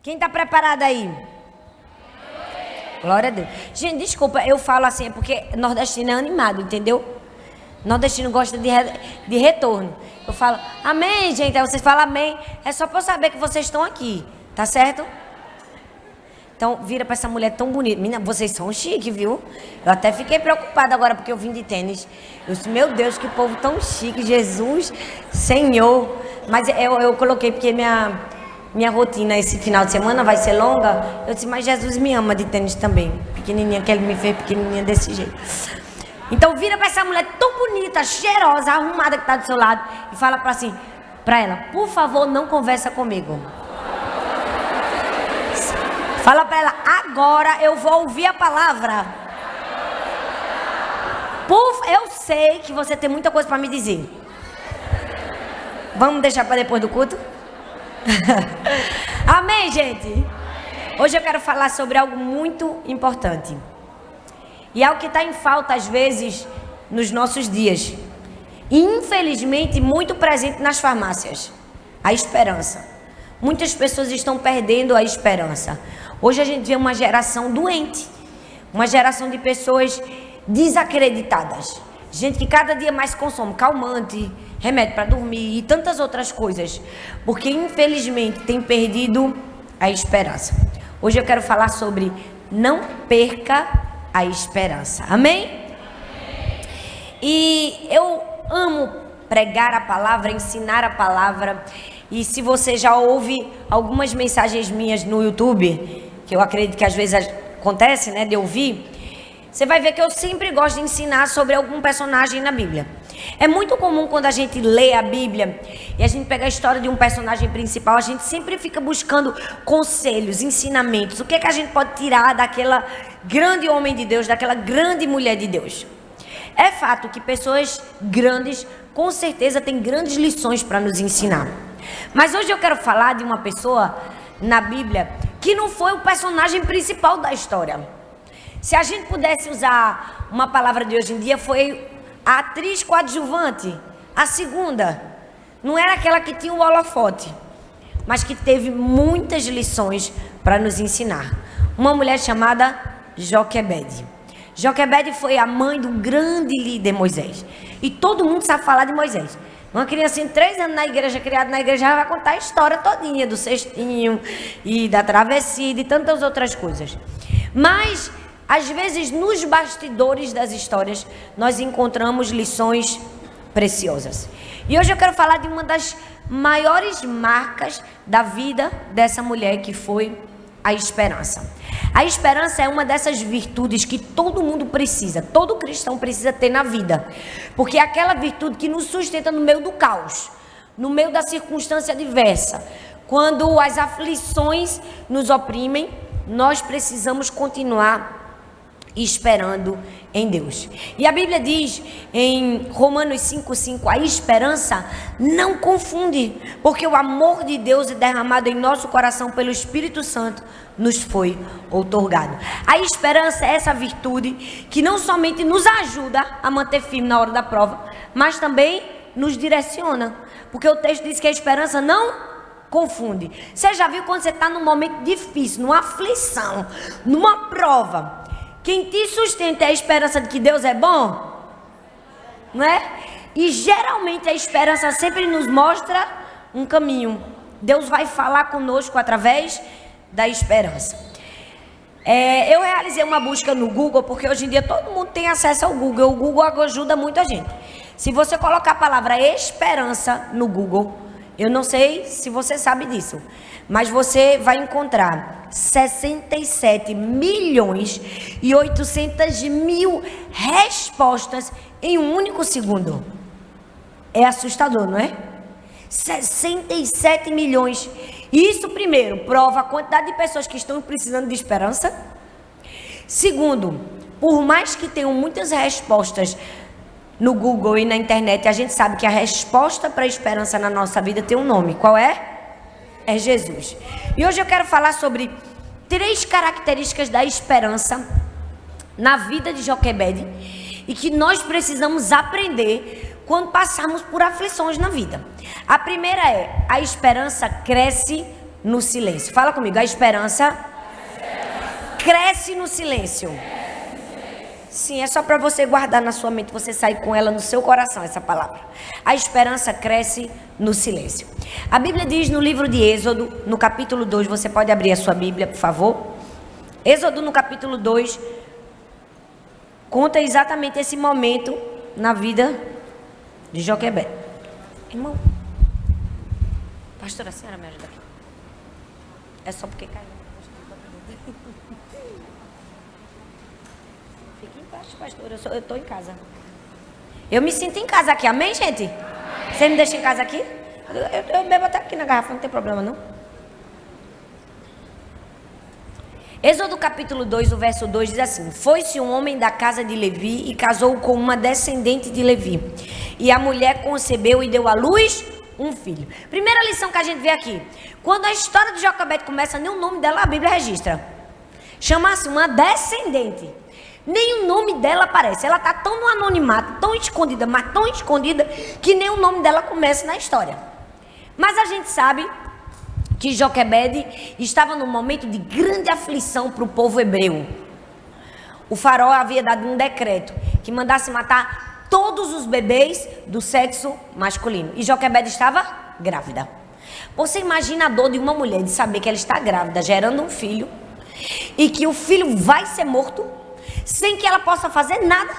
Quem está preparado aí? Glória a Deus. Gente, desculpa, eu falo assim, é porque nordestino é animado, entendeu? Nordestino gosta de retorno. Eu falo, amém, gente. Aí vocês falam amém. É só para eu saber que vocês estão aqui, tá certo? Então, vira para essa mulher tão bonita. Menina, vocês são chique, viu? Eu até fiquei preocupada agora porque eu vim de tênis. Eu disse, meu Deus, que povo tão chique. Jesus, Senhor. Mas eu coloquei porque minha rotina esse final de semana vai ser longa. Eu disse, mas Jesus me ama de tênis também. Pequenininha, que ele me fez pequenininha desse jeito. Então, vira para essa mulher tão bonita, cheirosa, arrumada que está do seu lado. E fala para ela, por favor, não conversa comigo. Fala para ela, agora eu vou ouvir a palavra. Eu sei que você tem muita coisa para me dizer. Vamos deixar para depois do culto? Amém, gente? Hoje eu quero falar sobre algo muito importante. E algo que está em falta às vezes nos nossos dias. E infelizmente muito presente nas farmácias. A esperança. Muitas pessoas estão perdendo a esperança. Hoje a gente vê uma geração doente, uma geração de pessoas desacreditadas, gente que cada dia mais consome calmante, remédio para dormir e tantas outras coisas, porque infelizmente tem perdido a esperança. Hoje eu quero falar sobre não perca a esperança, amém? E eu amo pregar a palavra, ensinar a palavra. E se você já ouve algumas mensagens minhas no YouTube, que eu acredito que às vezes acontece, né, de ouvir, você vai ver que eu sempre gosto de ensinar sobre algum personagem na Bíblia. É muito comum quando a gente lê a Bíblia e a gente pega a história de um personagem principal, a gente sempre fica buscando conselhos, ensinamentos. O que é que a gente pode tirar daquela grande homem de Deus, daquela grande mulher de Deus? É fato que pessoas grandes, com certeza, têm grandes lições para nos ensinar. Mas hoje eu quero falar de uma pessoa na Bíblia que não foi o personagem principal da história. Se a gente pudesse usar uma palavra de hoje em dia, foi a atriz coadjuvante, a segunda. Não era aquela que tinha o holofote, mas que teve muitas lições para nos ensinar. Uma mulher chamada Joquebede. Joquebede foi a mãe do grande líder Moisés. E todo mundo sabe falar de Moisés. Uma criancinha de 3 anos na igreja, criada na igreja, já vai contar a história todinha do cestinho e da travessia e de tantas outras coisas. Mas, às vezes, nos bastidores das histórias, nós encontramos lições preciosas. E hoje eu quero falar de uma das maiores marcas da vida dessa mulher, que foi a esperança. A esperança é uma dessas virtudes que todo mundo precisa, todo cristão precisa ter na vida, porque é aquela virtude que nos sustenta no meio do caos, no meio da circunstância adversa. Quando as aflições nos oprimem, nós precisamos continuar esperando em Deus. E a Bíblia diz em Romanos 5,5, a esperança não confunde, porque o amor de Deus é derramado em nosso coração pelo Espírito Santo nos foi outorgado. A esperança é essa virtude que não somente nos ajuda a manter firme na hora da prova, mas também nos direciona, porque o texto diz que a esperança não confunde. Você já viu quando você está num momento difícil, numa aflição, numa prova, quem te sustenta é a esperança de que Deus é bom? Não é? E geralmente a esperança sempre nos mostra um caminho. Deus vai falar conosco através da esperança. Eu realizei uma busca no Google, porque hoje em dia todo mundo tem acesso ao Google. O Google ajuda muito a gente. Se você colocar a palavra esperança no Google, eu não sei se você sabe disso, mas você vai encontrar 67 milhões e 800 mil respostas em um único segundo. É assustador, não é? 67 milhões. Isso, primeiro, prova a quantidade de pessoas que estão precisando de esperança. Segundo, por mais que tenham muitas respostas no Google e na internet, a gente sabe que a resposta para a esperança na nossa vida tem um nome. Qual é? É Jesus. E hoje eu quero falar sobre 3 características da esperança na vida de Joquebede e que nós precisamos aprender quando passarmos por aflições na vida. A primeira é: a esperança cresce no silêncio. Fala comigo, a esperança cresce no silêncio. Sim, é só para você guardar na sua mente, você sair com ela no seu coração, essa palavra. A esperança cresce no silêncio. A Bíblia diz no livro de Êxodo, no capítulo 2, você pode abrir a sua Bíblia, por favor. Êxodo no capítulo 2, conta exatamente esse momento na vida de Joquebede. Irmão, pastora, a senhora me ajuda aqui. É só porque caiu. Fique embaixo, pastor. Eu estou em casa. Eu me sinto em casa aqui, amém, gente? Amém. Você me deixa em casa aqui? Eu bebo até aqui na garrafa, não tem problema, não. Êxodo capítulo 2, o verso 2 diz assim: Foi-se um homem da casa de Levi e casou com uma descendente de Levi. E a mulher concebeu e deu à luz um filho. Primeira lição que a gente vê aqui. Quando a história de Joquebede começa, nem o nome dela a Bíblia registra. Chama-se uma descendente. Nem o nome dela aparece. Ela está tão no anonimato, tão escondida, mas tão escondida, que nem o nome dela começa na história. Mas a gente sabe que Joquebede estava num momento de grande aflição para o povo hebreu. O faraó havia dado um decreto que mandasse matar todos os bebês do sexo masculino. E Joquebede estava grávida. Você imagina a dor de uma mulher de saber que ela está grávida, gerando um filho, e que o filho vai ser morto, sem que ela possa fazer nada.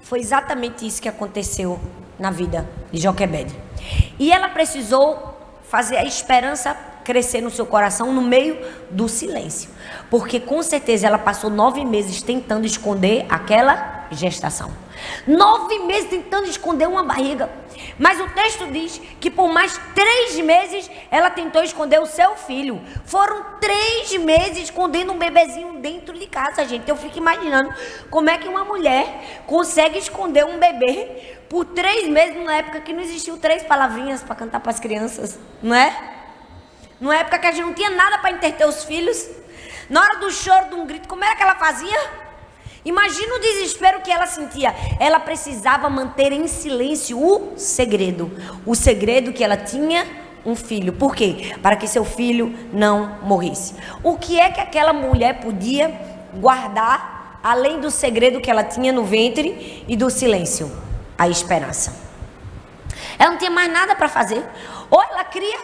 Foi exatamente isso que aconteceu na vida de Joquebede. E ela precisou fazer a esperança crescer no seu coração no meio do silêncio. Porque com certeza ela passou 9 meses tentando esconder aquela gestação. 9 meses tentando esconder uma barriga. Mas o texto diz que por mais 3 meses ela tentou esconder o seu filho. Foram 3 meses escondendo um bebezinho dentro de casa, gente. Eu fico imaginando como é que uma mulher consegue esconder um bebê por 3 meses, numa época que não existiu 3 palavrinhas para cantar para as crianças, não é? Numa época que a gente não tinha nada para entreter os filhos. Na hora do choro, de um grito, como era que ela fazia? Imagina o desespero que ela sentia. Ela precisava manter em silêncio o segredo. O segredo que ela tinha um filho. Por quê? Para que seu filho não morresse. O que é que aquela mulher podia guardar, além do segredo que ela tinha no ventre e do silêncio? A esperança. Ela não tinha mais nada para fazer. Ou ela cria,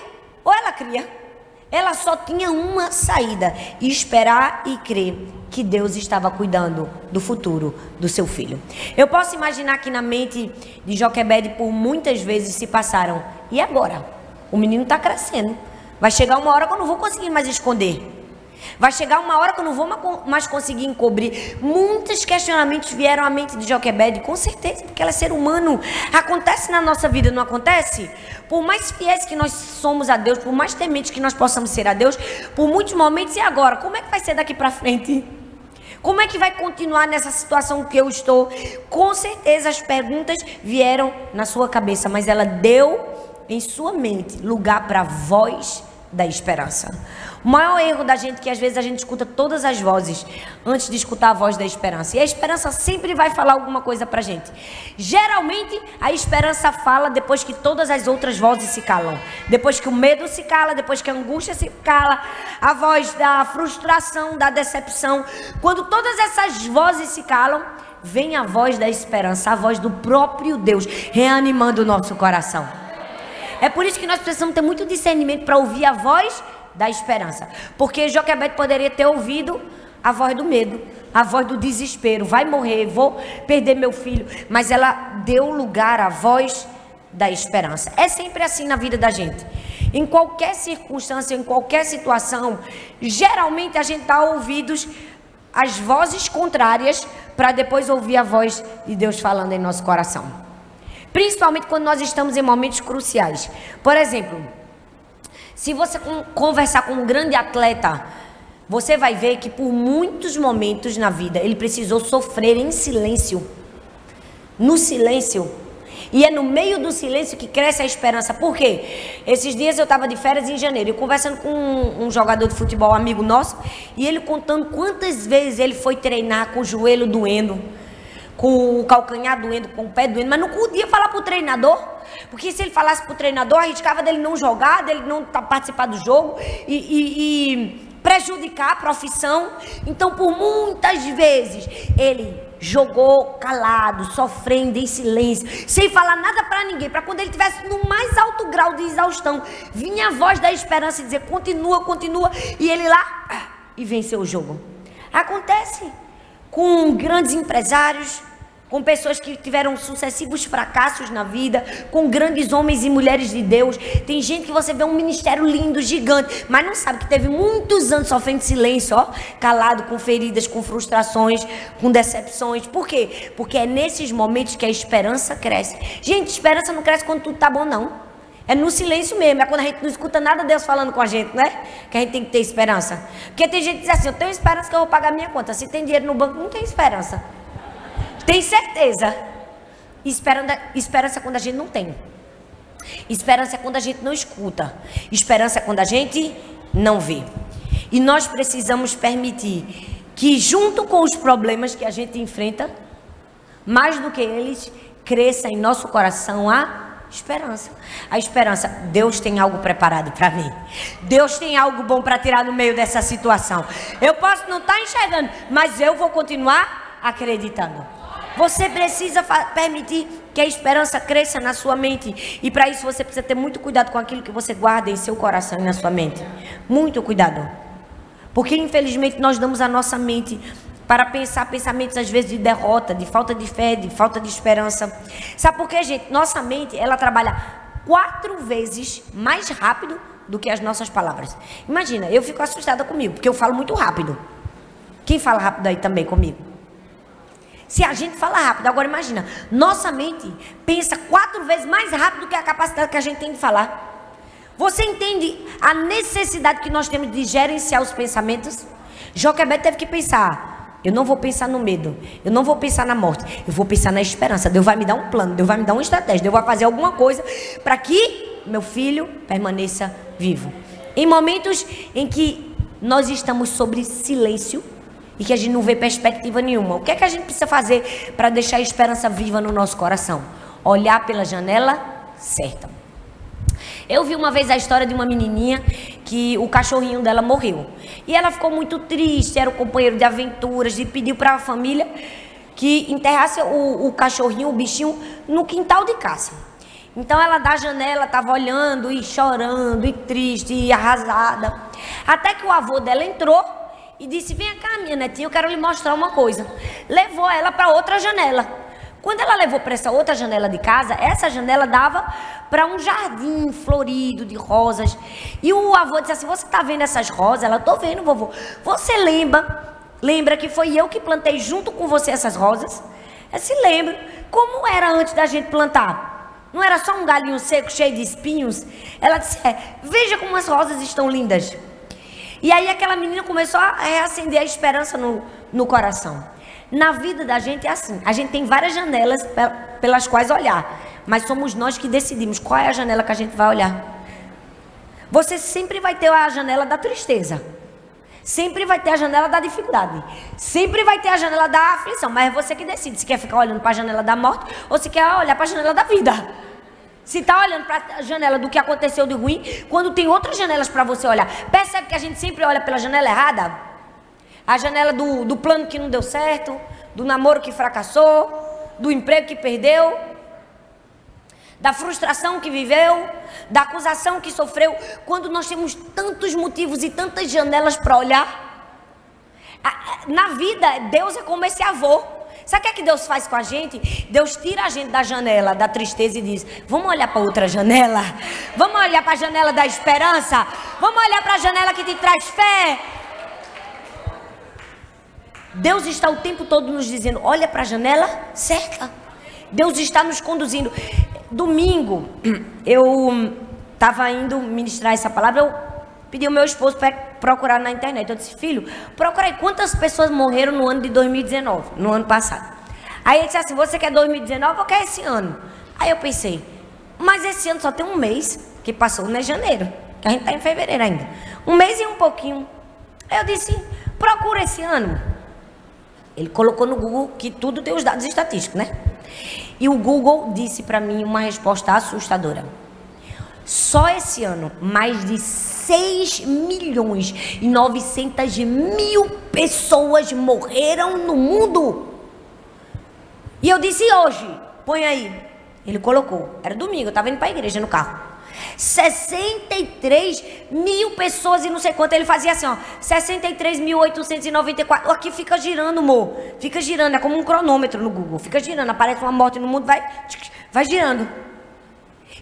ou ela cria. Ela só tinha uma saída: esperar e crer que Deus estava cuidando do futuro do seu filho. Eu posso imaginar que na mente de Joquebede por muitas vezes se passaram: e agora? O menino está crescendo. Vai chegar uma hora que eu não vou conseguir mais esconder. Vai chegar uma hora que eu não vou mais conseguir encobrir. Muitos questionamentos vieram à mente de Joquebede, com certeza, porque ela é ser humano. Acontece na nossa vida, não acontece? Por mais fiéis que nós somos a Deus, por mais tementes que nós possamos ser a Deus, por muitos momentos, e agora? Como é que vai ser daqui para frente? Como é que vai continuar nessa situação que eu estou? Com certeza as perguntas vieram na sua cabeça, mas ela deu em sua mente lugar para a voz da esperança. O maior erro da gente é que às vezes a gente escuta todas as vozes antes de escutar a voz da esperança. E a esperança sempre vai falar alguma coisa pra gente. Geralmente a esperança fala depois que todas as outras vozes se calam. Depois que o medo se cala, depois que a angústia se cala, a voz da frustração, da decepção. Quando todas essas vozes se calam, vem a voz da esperança, a voz do próprio Deus, reanimando o nosso coração. É por isso que nós precisamos ter muito discernimento para ouvir a voz da esperança. Porque Joquebede poderia ter ouvido a voz do medo, a voz do desespero. Vai morrer, vou perder meu filho. Mas ela deu lugar à voz da esperança. É sempre assim na vida da gente. Em qualquer circunstância, em qualquer situação, geralmente a gente dá ouvidos às vozes contrárias para depois ouvir a voz de Deus falando em nosso coração. Principalmente quando nós estamos em momentos cruciais. Por exemplo, se você conversar com um grande atleta, você vai ver que por muitos momentos na vida ele precisou sofrer em silêncio. No silêncio. E é no meio do silêncio que cresce a esperança. Por quê? Esses dias eu estava de férias em janeiro, eu conversando com um jogador de futebol, amigo nosso, e ele contando quantas vezes ele foi treinar com o joelho doendo. com o calcanhar doendo, com o pé doendo, mas não podia falar pro treinador, porque se ele falasse pro treinador, arriscava dele não jogar, dele não participar do jogo e prejudicar a profissão. Então, por muitas vezes, ele jogou calado, sofrendo em silêncio, sem falar nada para ninguém, para quando ele estivesse no mais alto grau de exaustão, vinha a voz da esperança e dizer, continua, continua, e ele lá, e venceu o jogo. Acontece com grandes empresários, com pessoas que tiveram sucessivos fracassos na vida, com grandes homens e mulheres de Deus. Tem gente que você vê um ministério lindo, gigante, mas não sabe que teve muitos anos sofrendo silêncio, ó, calado, com feridas, com frustrações, com decepções. Por quê? Porque é nesses momentos que a esperança cresce. Gente, esperança não cresce quando tudo tá bom, não. É no silêncio mesmo, é quando a gente não escuta nada Deus falando com a gente, né? Que a gente tem que ter esperança. Porque tem gente que diz assim, eu tenho esperança que eu vou pagar minha conta. Se tem dinheiro no banco, não tem esperança. Tem certeza. Esperança é quando a gente não tem. Esperança é quando a gente não escuta. Esperança é quando a gente não vê. E nós precisamos permitir que junto com os problemas que a gente enfrenta, mais do que eles, cresça em nosso coração a esperança. A esperança, Deus tem algo preparado para mim. Deus tem algo bom para tirar no meio dessa situação. Eu posso não estar enxergando, mas eu vou continuar acreditando. Você precisa permitir que a esperança cresça na sua mente. E para isso você precisa ter muito cuidado com aquilo que você guarda em seu coração e na sua mente. Muito cuidado. Porque infelizmente nós damos a nossa mente para pensar pensamentos às vezes de derrota, de falta de fé, de falta de esperança. Sabe por quê, gente? Nossa mente, ela trabalha 4 vezes mais rápido do que as nossas palavras. Imagina, eu fico assustada comigo, porque eu falo muito rápido. Quem fala rápido aí também comigo? Se a gente fala rápido, agora imagina, nossa mente pensa 4 vezes mais rápido do que a capacidade que a gente tem de falar. Você entende a necessidade que nós temos de gerenciar os pensamentos? Joquebed teve que pensar, eu não vou pensar no medo, eu não vou pensar na morte, eu vou pensar na esperança. Deus vai me dar um plano, Deus vai me dar uma estratégia, Deus vai fazer alguma coisa para que meu filho permaneça vivo. Em momentos em que nós estamos sobre silêncio, e que a gente não vê perspectiva nenhuma, o que é que a gente precisa fazer para deixar a esperança viva no nosso coração? Olhar pela janela certa. Eu vi uma vez a história de uma menininha que o cachorrinho dela morreu. E ela ficou muito triste, era o companheiro de aventuras, e pediu para a família que enterrasse o cachorrinho, o bichinho, no quintal de casa. Então ela da janela estava olhando e chorando, e triste, e arrasada. Até que o avô dela entrou e disse, vem cá minha netinha, eu quero lhe mostrar uma coisa. Levou ela para outra janela. Quando ela levou para essa outra janela de casa, essa janela dava para um jardim florido de rosas. E o avô disse assim, você está vendo essas rosas? Ela, estou vendo, vovô. Você lembra que foi eu que plantei junto com você essas rosas? Eu se lembro. Como era antes da gente plantar? Não era só um galinho seco cheio de espinhos? Ela disse, veja como as rosas estão lindas. E aí aquela menina começou a reacender a esperança no coração. Na vida da gente é assim. A gente tem várias janelas pelas quais olhar. Mas somos nós que decidimos qual é a janela que a gente vai olhar. Você sempre vai ter a janela da tristeza. Sempre vai ter a janela da dificuldade. Sempre vai ter a janela da aflição. Mas é você que decide se quer ficar olhando para a janela da morte ou se quer olhar para a janela da vida. Se está olhando para a janela do que aconteceu de ruim, quando tem outras janelas para você olhar. Percebe que a gente sempre olha pela janela errada? A janela do plano que não deu certo, do namoro que fracassou, do emprego que perdeu, da frustração que viveu, da acusação que sofreu. Quando nós temos tantos motivos e tantas janelas para olhar, na vida, Deus é como esse avô. Sabe o que é que Deus faz com a gente? Deus tira a gente da janela da tristeza e diz, vamos olhar para outra janela? Vamos olhar para a janela da esperança? Vamos olhar para a janela que te traz fé? Deus está o tempo todo nos dizendo, olha para a janela certa. Deus está nos conduzindo. Domingo, eu estava indo ministrar essa palavra, eu pedi ao meu esposo para procurar na internet. Eu disse, filho, procura aí quantas pessoas morreram no ano de 2019, no ano passado. Aí ele disse assim, você quer 2019 ou quer esse ano? Aí eu pensei, mas esse ano só tem um mês que passou, não é janeiro, que a gente está em fevereiro ainda. Um mês e um pouquinho. Aí eu disse, procura esse ano. Ele colocou no Google, que tudo tem os dados estatísticos, né? E o Google disse para mim uma resposta assustadora. Só esse ano, mais de 6.900.000 pessoas morreram no mundo. E eu disse hoje, põe aí. Ele colocou, era domingo, eu estava indo para a igreja no carro. 63.000 pessoas e não sei quanto. Ele fazia assim, ó, 63.894. Aqui fica girando, amor. Fica girando, é como um cronômetro no Google. Fica girando, aparece uma morte no mundo, vai girando.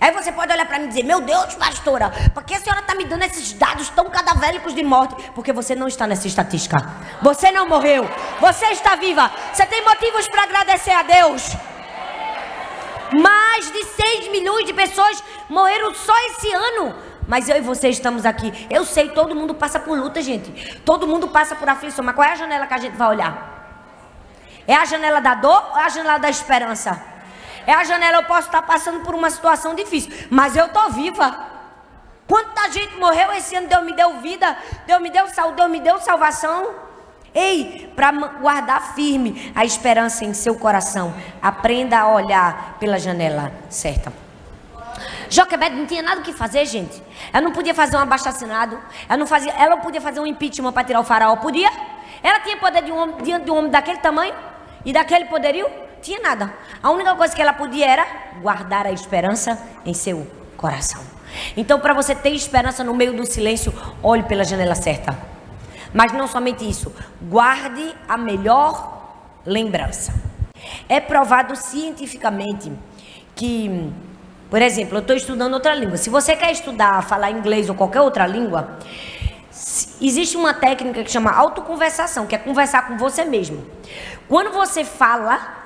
Aí você pode olhar para mim e dizer, meu Deus, pastora, por que a senhora está me dando esses dados tão cadavéricos de morte? Porque você não está nessa estatística. Você não morreu, você está viva. Você tem motivos para agradecer a Deus. Mais de 6 milhões de pessoas morreram só esse ano. Mas eu e você estamos aqui. Eu sei, todo mundo passa por luta, gente. Todo mundo passa por aflição. Mas qual é a janela que a gente vai olhar? É a janela da dor ou é a janela da esperança? É a janela, eu posso estar passando por uma situação difícil, mas eu estou viva. Quanta gente morreu esse ano, Deus me deu vida, Deus me deu saúde, Deus me deu salvação. Ei, para guardar firme a esperança em seu coração, aprenda a olhar pela janela certa. Joquebede não tinha nada o que fazer, gente. Ela não podia fazer um abaixo-assinado, ela não podia fazer um impeachment para tirar o faraó, podia? Ela tinha poder diante de um homem daquele tamanho e daquele poderio? Tinha nada. A única coisa que ela podia era guardar a esperança em seu coração. Então, para você ter esperança no meio do silêncio, olhe pela janela certa. Mas não somente isso, guarde a melhor lembrança. É provado cientificamente que, por exemplo, eu estou estudando outra língua. Se você quer estudar, falar inglês ou qualquer outra língua, existe uma técnica que chama autoconversação, que é conversar com você mesmo. Quando você fala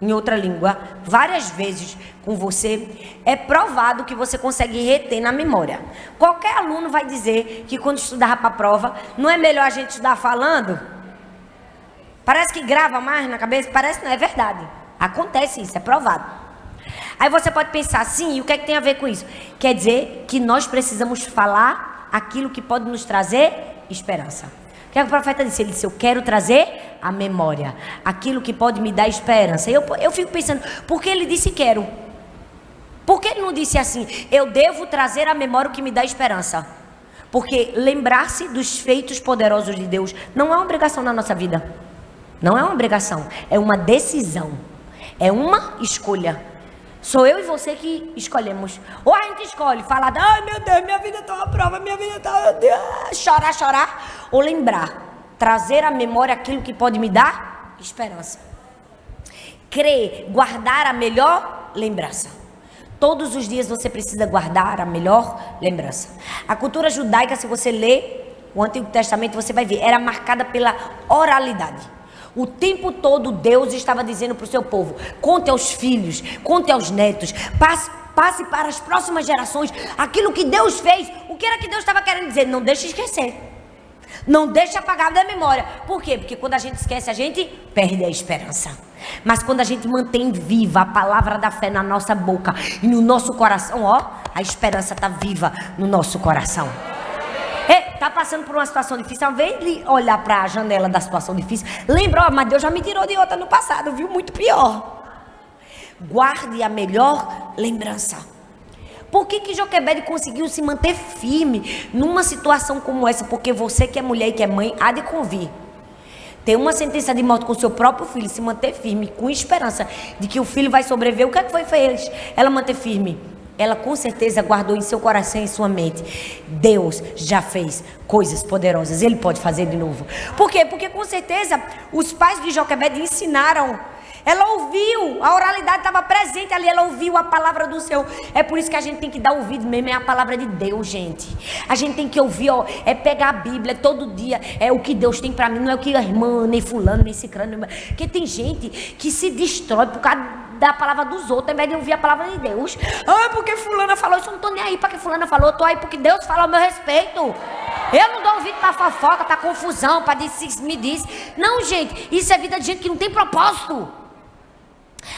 em outra língua, várias vezes com você, é provado que você consegue reter na memória. Qualquer aluno vai dizer que quando estudar para a prova, não é melhor a gente estudar falando? Parece que grava mais na cabeça? Parece que não, é verdade. Acontece isso, é provado. Aí você pode pensar assim, e o que é que tem a ver com isso? Quer dizer que nós precisamos falar aquilo que pode nos trazer esperança. O que é que o profeta disse? Ele disse, eu quero trazer a memória, aquilo que pode me dar esperança. Eu fico pensando, por que ele disse quero? Por que ele não disse assim, eu devo trazer à memória o que me dá esperança? Porque lembrar-se dos feitos poderosos de Deus não é uma obrigação na nossa vida. Não é uma obrigação, é uma decisão. É uma escolha. Sou eu e você que escolhemos. Ou a gente escolhe falar, ai meu Deus, minha vida está uma prova, minha vida está... Chorar. Ou lembrar, trazer à memória aquilo que pode me dar esperança. Crer, guardar a melhor lembrança. Todos os dias você precisa guardar a melhor lembrança. A cultura judaica, se você ler o Antigo Testamento, você vai ver, era marcada pela oralidade. O tempo todo Deus estava dizendo para o seu povo, conte aos filhos, conte aos netos, passe para as próximas gerações aquilo que Deus fez. O que era que Deus estava querendo dizer? Não deixe esquecer. Não deixe apagar da memória. Por quê? Porque quando a gente esquece, a gente perde a esperança. Mas quando a gente mantém viva a palavra da fé na nossa boca e no nosso coração, ó, a esperança está viva no nosso coração. Está passando por uma situação difícil, ao invés de olhar para a janela da situação difícil, lembra, mas Deus já me tirou de outra no passado, viu? Muito pior. Guarde a melhor lembrança. Por que Joquebede conseguiu se manter firme numa situação como essa? Porque você que é mulher e que é mãe, há de convir. Ter uma sentença de morte com o seu próprio filho, se manter firme, com esperança de que o filho vai sobreviver. O que é que foi fez? Ela manter firme. Ela com certeza guardou em seu coração e em sua mente, Deus já fez coisas poderosas, Ele pode fazer de novo. Por quê? Porque com certeza os pais de Joquebede ensinaram. Ela ouviu, a oralidade estava presente ali, ela ouviu a palavra do Senhor. É por isso que a gente tem que dar ouvido mesmo, é a palavra de Deus, gente. A gente tem que ouvir, ó, é pegar a Bíblia todo dia, é o que Deus tem para mim, não é o que a irmã, nem fulano, nem cicrano. Porque tem gente que se destrói por causa da palavra dos outros, ao invés de ouvir a palavra de Deus. Ah, porque fulana falou isso, eu não tô nem aí para que fulana falou, eu tô aí porque Deus fala ao meu respeito. Eu não dou ouvido para fofoca, para confusão, para me diz. Não, gente, isso é vida de gente que não tem propósito.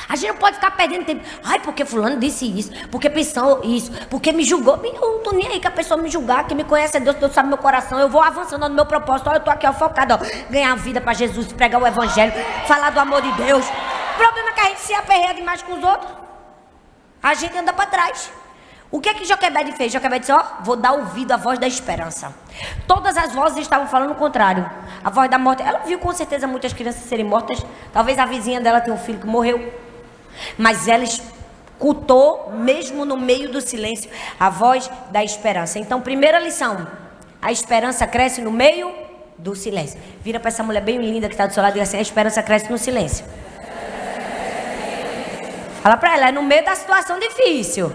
A gente não pode ficar perdendo tempo. Ai, porque fulano disse isso, porque pensou isso, porque me julgou. Eu não tô nem aí que a pessoa me julgar, quem me conhece é Deus, Deus sabe meu coração. Eu vou avançando no meu propósito. Olha, eu tô aqui, ó, focado, ó, ganhar vida para Jesus, pregar o evangelho, falar do amor de Deus. O problema é que a gente se aperreia demais com os outros. A gente anda para trás. O que é que Joquebede fez? Joquebede disse, ó, vou dar ouvido à voz da esperança. Todas as vozes estavam falando o contrário. A voz da morte. Ela viu com certeza muitas crianças serem mortas. Talvez a vizinha dela tenha um filho que morreu. Mas ela escutou, mesmo no meio do silêncio, a voz da esperança. Então, primeira lição. A esperança cresce no meio do silêncio. Vira para essa mulher bem linda que está do seu lado e diz assim, a esperança cresce no silêncio. Fala para ela, é no meio da situação difícil.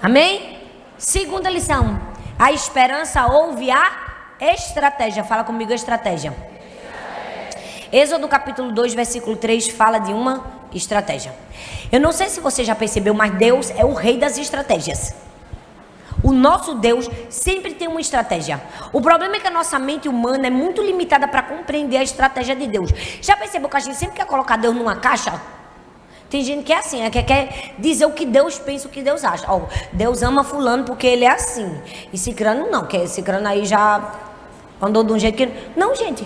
Amém? Segunda lição. A esperança ouve a estratégia. Fala comigo, estratégia. Êxodo capítulo 2, versículo 3 fala de uma estratégia. Eu não sei se você já percebeu, mas Deus é o rei das estratégias. O nosso Deus sempre tem uma estratégia. O problema é que a nossa mente humana é muito limitada para compreender a estratégia de Deus. Já percebeu que a gente sempre quer colocar Deus numa caixa? Tem gente que é assim, que quer dizer o que Deus pensa, o que Deus acha. Oh, Deus ama fulano porque ele é assim. E Cicrano não, que Cicrano aí já andou de um jeito que... Não, gente.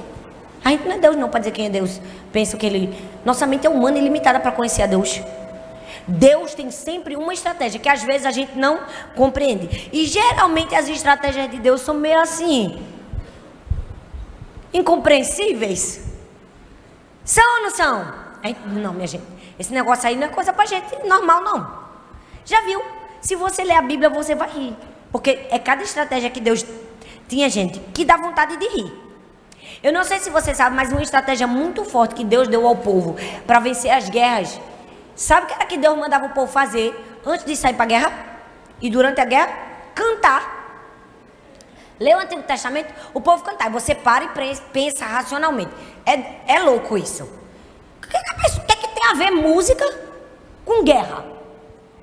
A gente não é Deus não para dizer quem é Deus. Pensa que ele... Nossa mente é humana e limitada para conhecer a Deus. Deus tem sempre uma estratégia que às vezes a gente não compreende. E geralmente as estratégias de Deus são meio assim... incompreensíveis. São ou não são? Não, minha gente. Esse negócio aí não é coisa pra gente normal, não. Já viu? Se você ler a Bíblia, você vai rir. Porque é cada estratégia que Deus tinha, gente, que dá vontade de rir. Eu não sei se você sabe, mas uma estratégia muito forte que Deus deu ao povo para vencer as guerras. Sabe o que era que Deus mandava o povo fazer antes de sair para a guerra? E durante a guerra? Cantar. Lê o Antigo Testamento, o povo cantar. Você para e pensa racionalmente. É louco isso. O que é que tem a ver música com guerra?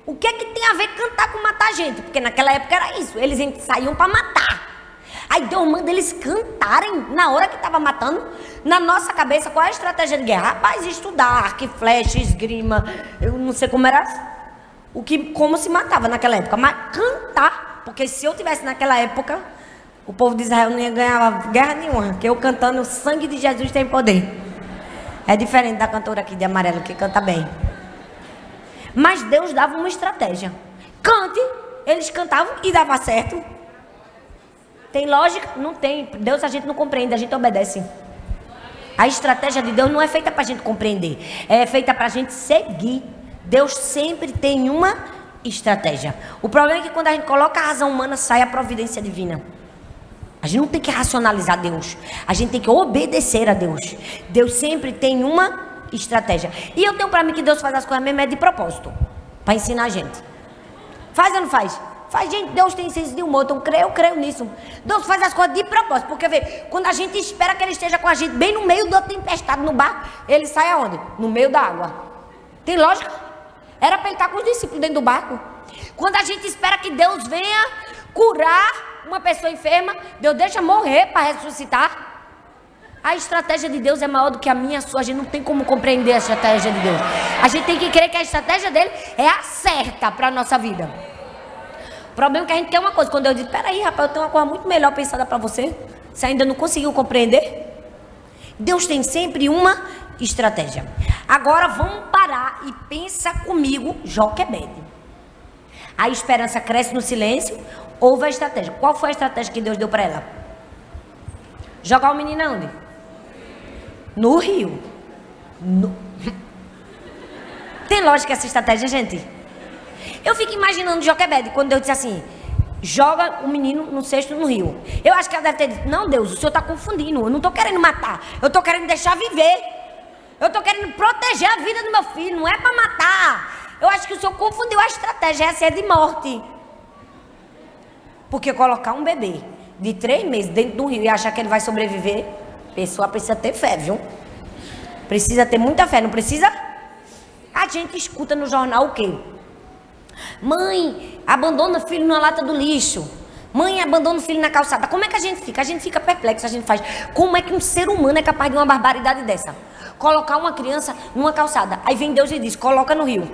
O que é que tem a ver cantar com matar gente? Porque naquela época era isso. Eles saíam para matar. Aí Deus manda eles cantarem na hora que estava matando. Na nossa cabeça, qual é a estratégia de guerra? Rapaz, estudar, arco e flecha, esgrima. Eu não sei como era, como se matava naquela época. Mas cantar, porque se eu tivesse naquela época, o povo de Israel não ia ganhar guerra nenhuma. Porque eu cantando, o sangue de Jesus tem poder. É diferente da cantora aqui de amarelo, que canta bem. Mas Deus dava uma estratégia. Cante, eles cantavam e dava certo. Tem lógica? Não tem. Deus a gente não compreende, a gente obedece. A estratégia de Deus não é feita para a gente compreender. É feita para a gente seguir. Deus sempre tem uma estratégia. O problema é que quando a gente coloca a razão humana, sai a providência divina. A gente não tem que racionalizar Deus. A gente tem que obedecer a Deus. Deus sempre tem uma estratégia. E eu tenho para mim que Deus faz as coisas mesmo de propósito. Para ensinar a gente. Faz ou não faz? Faz, gente. Deus tem senso de humor. Então eu creio nisso. Deus faz as coisas de propósito. Porque vê, quando a gente espera que Ele esteja com a gente bem no meio da tempestade no barco, Ele sai aonde? No meio da água. Tem lógica? Era para Ele estar com os discípulos dentro do barco. Quando a gente espera que Deus venha curar uma pessoa enferma, Deus deixa morrer para ressuscitar. A estratégia de Deus é maior do que a minha e a sua. A gente não tem como compreender a estratégia de Deus. A gente tem que crer que a estratégia dele é a certa para a nossa vida. O problema é que a gente tem uma coisa. Quando eu digo, peraí, rapaz, eu tenho uma coisa muito melhor pensada para você. Você ainda não conseguiu compreender? Deus tem sempre uma estratégia. Agora vamos parar e pensa comigo, Joquebede. A esperança cresce no silêncio. Houve a estratégia. Qual foi a estratégia que Deus deu para ela? Jogar o menino onde? No rio. Tem lógica essa estratégia, gente? Eu fico imaginando Joquebede, quando Deus disse assim, joga o menino no cesto no rio. Eu acho que ela deve ter dito, não Deus, o Senhor está confundindo. Eu não estou querendo matar. Eu estou querendo deixar viver. Eu estou querendo proteger a vida do meu filho. Não é para matar. Eu acho que o Senhor confundiu a estratégia. Essa é de morte. Porque colocar um bebê de 3 meses dentro do rio e achar que ele vai sobreviver, a pessoa precisa ter fé, viu? Precisa ter muita fé, não precisa? A gente escuta no jornal o quê? Mãe, abandona o filho na lata do lixo. Mãe abandona o filho na calçada. Como é que a gente fica? A gente fica perplexo, a gente faz. Como é que um ser humano é capaz de uma barbaridade dessa? Colocar uma criança numa calçada. Aí vem Deus e diz, coloca no rio.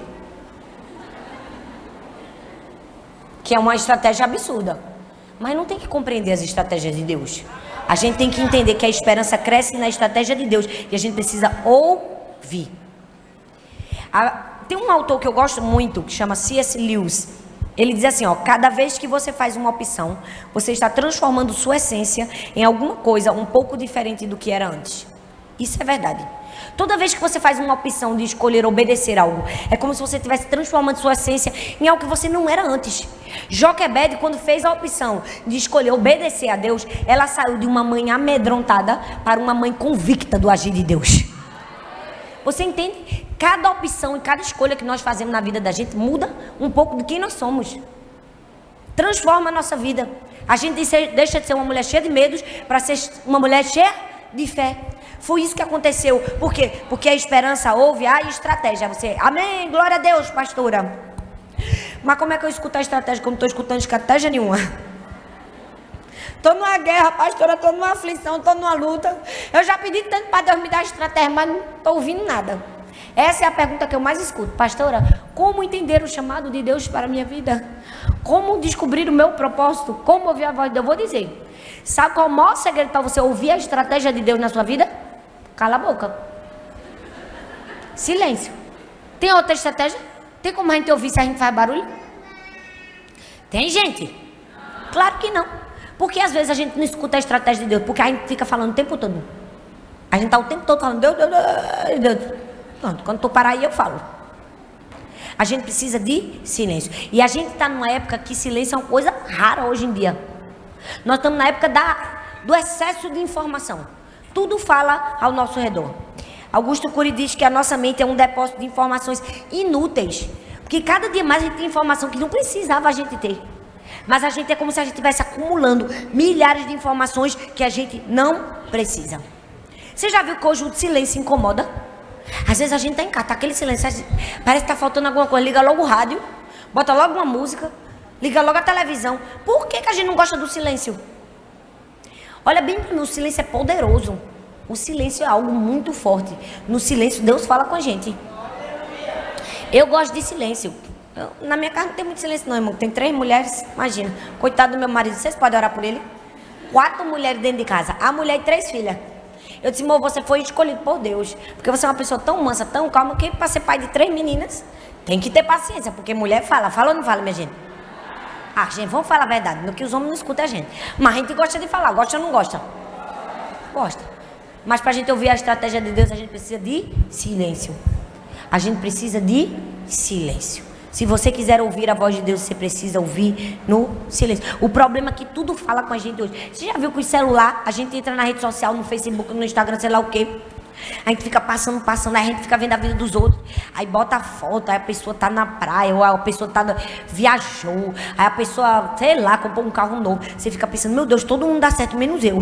Que é uma estratégia absurda. Mas não tem que compreender as estratégias de Deus. A gente tem que entender que a esperança cresce na estratégia de Deus. E a gente precisa ouvir. Tem um autor que eu gosto muito, que chama C.S. Lewis. Ele diz assim, ó, cada vez que você faz uma opção, você está transformando sua essência em alguma coisa um pouco diferente do que era antes. Isso é verdade. Toda vez que você faz uma opção de escolher obedecer algo, é como se você estivesse transformando sua essência em algo que você não era antes. Joquebede, quando fez a opção de escolher obedecer a Deus, ela saiu de uma mãe amedrontada para uma mãe convicta do agir de Deus. Você entende? Cada opção e cada escolha que nós fazemos na vida da gente muda um pouco de quem nós somos. Transforma a nossa vida. A gente deixa de ser uma mulher cheia de medos para ser uma mulher cheia de fé. Foi isso que aconteceu. Por quê? Porque a esperança ouve a estratégia. Você, amém, glória a Deus, pastora. Mas como é que eu escuto a estratégia? Como não estou escutando estratégia nenhuma. Estou numa guerra, pastora, estou numa aflição, estou numa luta. Eu já pedi tanto para Deus me dar estratégia, mas não estou ouvindo nada. Essa é a pergunta que eu mais escuto. Pastora, como entender o chamado de Deus para a minha vida? Como descobrir o meu propósito? Como ouvir a voz de Deus? Eu vou dizer. Sabe qual é o maior segredo para você ouvir a estratégia de Deus na sua vida? Cala a boca. Silêncio. Tem outra estratégia? Tem como a gente ouvir se a gente faz barulho? Tem, gente? Claro que não. Porque às vezes a gente não escuta a estratégia de Deus, porque a gente fica falando o tempo todo. A gente está o tempo todo falando, Deus, Deus, Deus, Deus. Pronto, quando tu parar aí eu falo. A gente precisa de silêncio. E a gente está numa época que silêncio é uma coisa rara hoje em dia. Nós estamos na época do excesso de informação. Tudo fala ao nosso redor. Augusto Cury diz que a nossa mente é um depósito de informações inúteis. Porque cada dia mais a gente tem informação que não precisava a gente ter. Mas a gente é como se a gente estivesse acumulando milhares de informações que a gente não precisa. Você já viu que hoje o silêncio incomoda? Às vezes a gente tá em casa, tá aquele silêncio, parece que tá faltando alguma coisa, liga logo o rádio, bota logo uma música, liga logo a televisão. Por que a gente não gosta do silêncio? Olha bem para mim, o silêncio é poderoso. O silêncio é algo muito forte. No silêncio Deus fala com a gente. Eu gosto de silêncio. Na minha casa não tem muito silêncio não, irmão. Tem 3 mulheres, imagina. Coitado do meu marido, vocês podem orar por ele? 4 mulheres dentro de casa, a mulher e 3 filhas. Eu disse, amor, você foi escolhido por Deus. Porque você é uma pessoa tão mansa, tão calma, que para ser pai de 3 meninas, tem que ter paciência. Porque mulher fala ou não fala, minha gente? Ah, gente, vamos falar a verdade. No que os homens não escutam a gente. Mas a gente gosta de falar, gosta ou não gosta? Gosta. Mas para a gente ouvir a estratégia de Deus, a gente precisa de silêncio. A gente precisa de silêncio. Se você quiser ouvir a voz de Deus, você precisa ouvir no silêncio. O problema é que tudo fala com a gente hoje. Você já viu que o celular, a gente entra na rede social, no Facebook, no Instagram, sei lá o quê. A gente fica passando, aí a gente fica vendo a vida dos outros. Aí bota a foto, aí a pessoa tá na praia, ou a pessoa viajou, aí a pessoa, sei lá, comprou um carro novo. Você fica pensando, meu Deus, todo mundo dá certo, menos eu.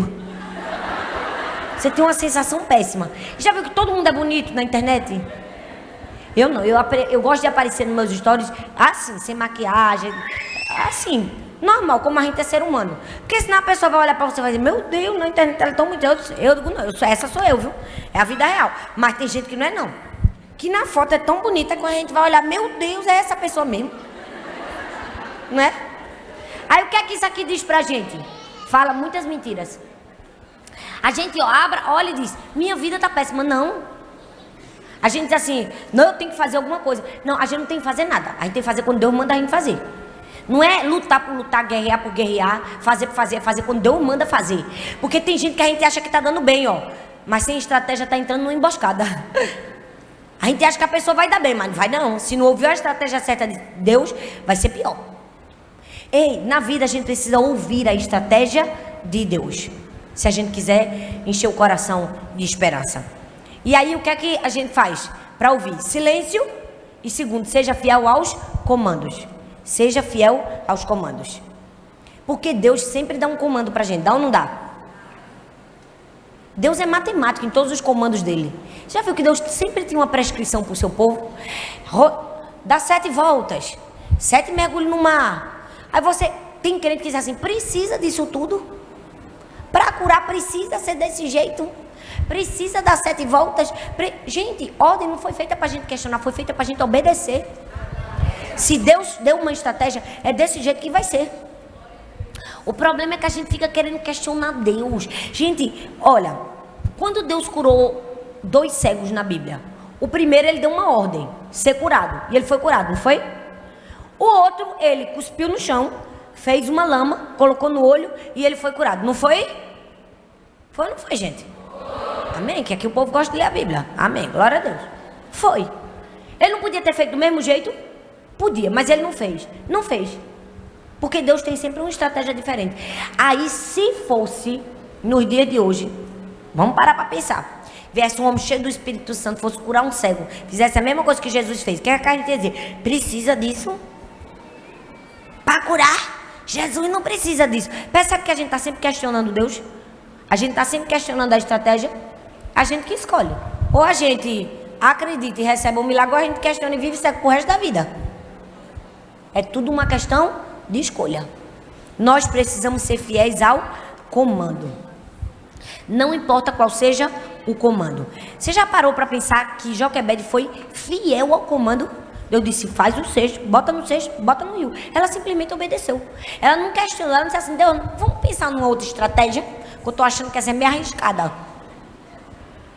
Você tem uma sensação péssima. Já viu que todo mundo é bonito na internet? Eu não, eu gosto de aparecer nos meus stories assim, sem maquiagem, assim, normal, como a gente é ser humano. Porque senão a pessoa vai olhar pra você e vai dizer, meu Deus, na internet ela é tão bonita. Eu digo, não, essa sou eu, viu? É a vida real. Mas tem gente que não é não. Que na foto é tão bonita que a gente vai olhar, meu Deus, é essa pessoa mesmo. Não é? Aí o que é que isso aqui diz pra gente? Fala muitas mentiras. A gente olha e diz, minha vida tá péssima. Não. A gente diz assim, não, eu tenho que fazer alguma coisa. Não, a gente não tem que fazer nada. A gente tem que fazer quando Deus manda a gente fazer. Não é lutar por lutar, guerrear por guerrear, fazer por fazer, fazer quando Deus manda fazer. Porque tem gente que a gente acha que tá dando bem, ó. Mas sem estratégia tá entrando numa emboscada. A gente acha que a pessoa vai dar bem, mas não vai não. Se não ouvir a estratégia certa de Deus, vai ser pior. Ei, na vida a gente precisa ouvir a estratégia de Deus. Se a gente quiser encher o coração de esperança. E aí o que é que a gente faz para ouvir? Silêncio. E segundo, seja fiel aos comandos. Seja fiel aos comandos. Porque Deus sempre dá um comando para a gente. Dá ou não dá? Deus é matemático em todos os comandos dele. Já viu que Deus sempre tem uma prescrição para o seu povo? Dá 7 voltas. 7 mergulhos no mar. Aí você... tem crente que diz assim, precisa disso tudo? Para curar precisa ser desse jeito? Precisa dar 7 voltas? Gente, ordem não foi feita para a gente questionar, foi feita para a gente obedecer. Se Deus deu uma estratégia, é desse jeito que vai ser. O problema é que a gente fica querendo questionar Deus. Gente, olha, quando Deus curou 2 cegos na Bíblia, o primeiro ele deu uma ordem, ser curado, e ele foi curado, não foi? O outro, ele cuspiu no chão, fez uma lama, colocou no olho e ele foi curado, não foi? Foi ou não foi, gente? Amém? Que aqui o povo gosta de ler a Bíblia. Amém, glória a Deus. Foi. Ele não podia ter feito do mesmo jeito? Podia, mas ele não fez. Não fez. Porque Deus tem sempre uma estratégia diferente. Aí, se fosse nos dias de hoje, vamos parar para pensar. Viesse um homem cheio do Espírito Santo, fosse curar um cego, fizesse a mesma coisa que Jesus fez. O que é que a gente ia dizer? Precisa disso? Para curar? Jesus não precisa disso. Percebe que a gente está sempre questionando Deus? A gente está sempre questionando a estratégia? A gente que escolhe. Ou a gente acredita e recebe um milagre, ou a gente questiona e vive cego pro resto da vida. É tudo uma questão de escolha. Nós precisamos ser fiéis ao comando. Não importa qual seja o comando. Você já parou para pensar que Joquebede foi fiel ao comando? Eu disse, faz o cesto, bota no cesto, bota no rio. Ela simplesmente obedeceu. Ela não questionou, ela não disse assim, Deus, vamos pensar numa outra estratégia, que eu tô achando que essa é meio arriscada.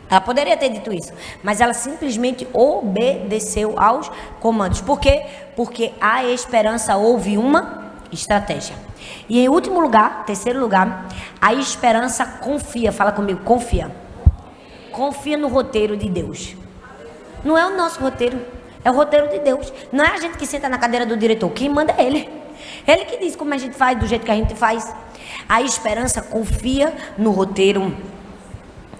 Ela poderia ter dito isso, mas ela simplesmente obedeceu aos comandos. Por quê? Porque a esperança houve uma estratégia. E em último lugar, terceiro lugar, a esperança confia. Fala comigo, confia. Confia no roteiro de Deus. Não é o nosso roteiro, é o roteiro de Deus. Não é a gente que senta na cadeira do diretor, quem manda é Ele. Ele que diz como a gente faz, do jeito que a gente faz. A esperança confia no roteiro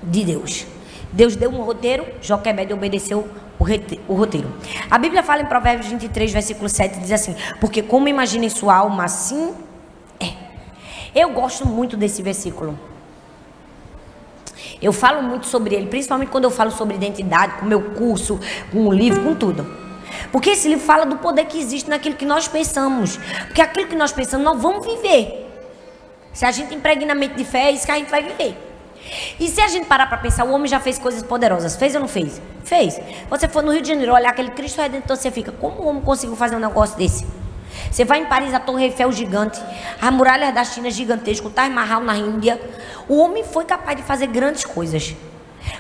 de Deus. Deus deu um roteiro, Joquebede obedeceu o roteiro. A Bíblia fala em Provérbios 23, versículo 7, diz assim, porque como imagina em sua alma, assim é. Eu gosto muito desse versículo. Eu falo muito sobre ele, principalmente quando eu falo sobre identidade, com o meu curso, com o livro, com tudo. Porque esse livro fala do poder que existe naquilo que nós pensamos. Porque aquilo que nós pensamos, nós vamos viver. Se a gente impregna a mente de fé, é isso que a gente vai viver. E se a gente parar para pensar, o homem já fez coisas poderosas. Fez ou não fez? Fez. Você for no Rio de Janeiro, olhar aquele Cristo Redentor, você fica, como o homem conseguiu fazer um negócio desse? Você vai em Paris, a Torre Eiffel gigante, as muralhas da China gigantesco, o Taj Mahal na Índia. O homem foi capaz de fazer grandes coisas.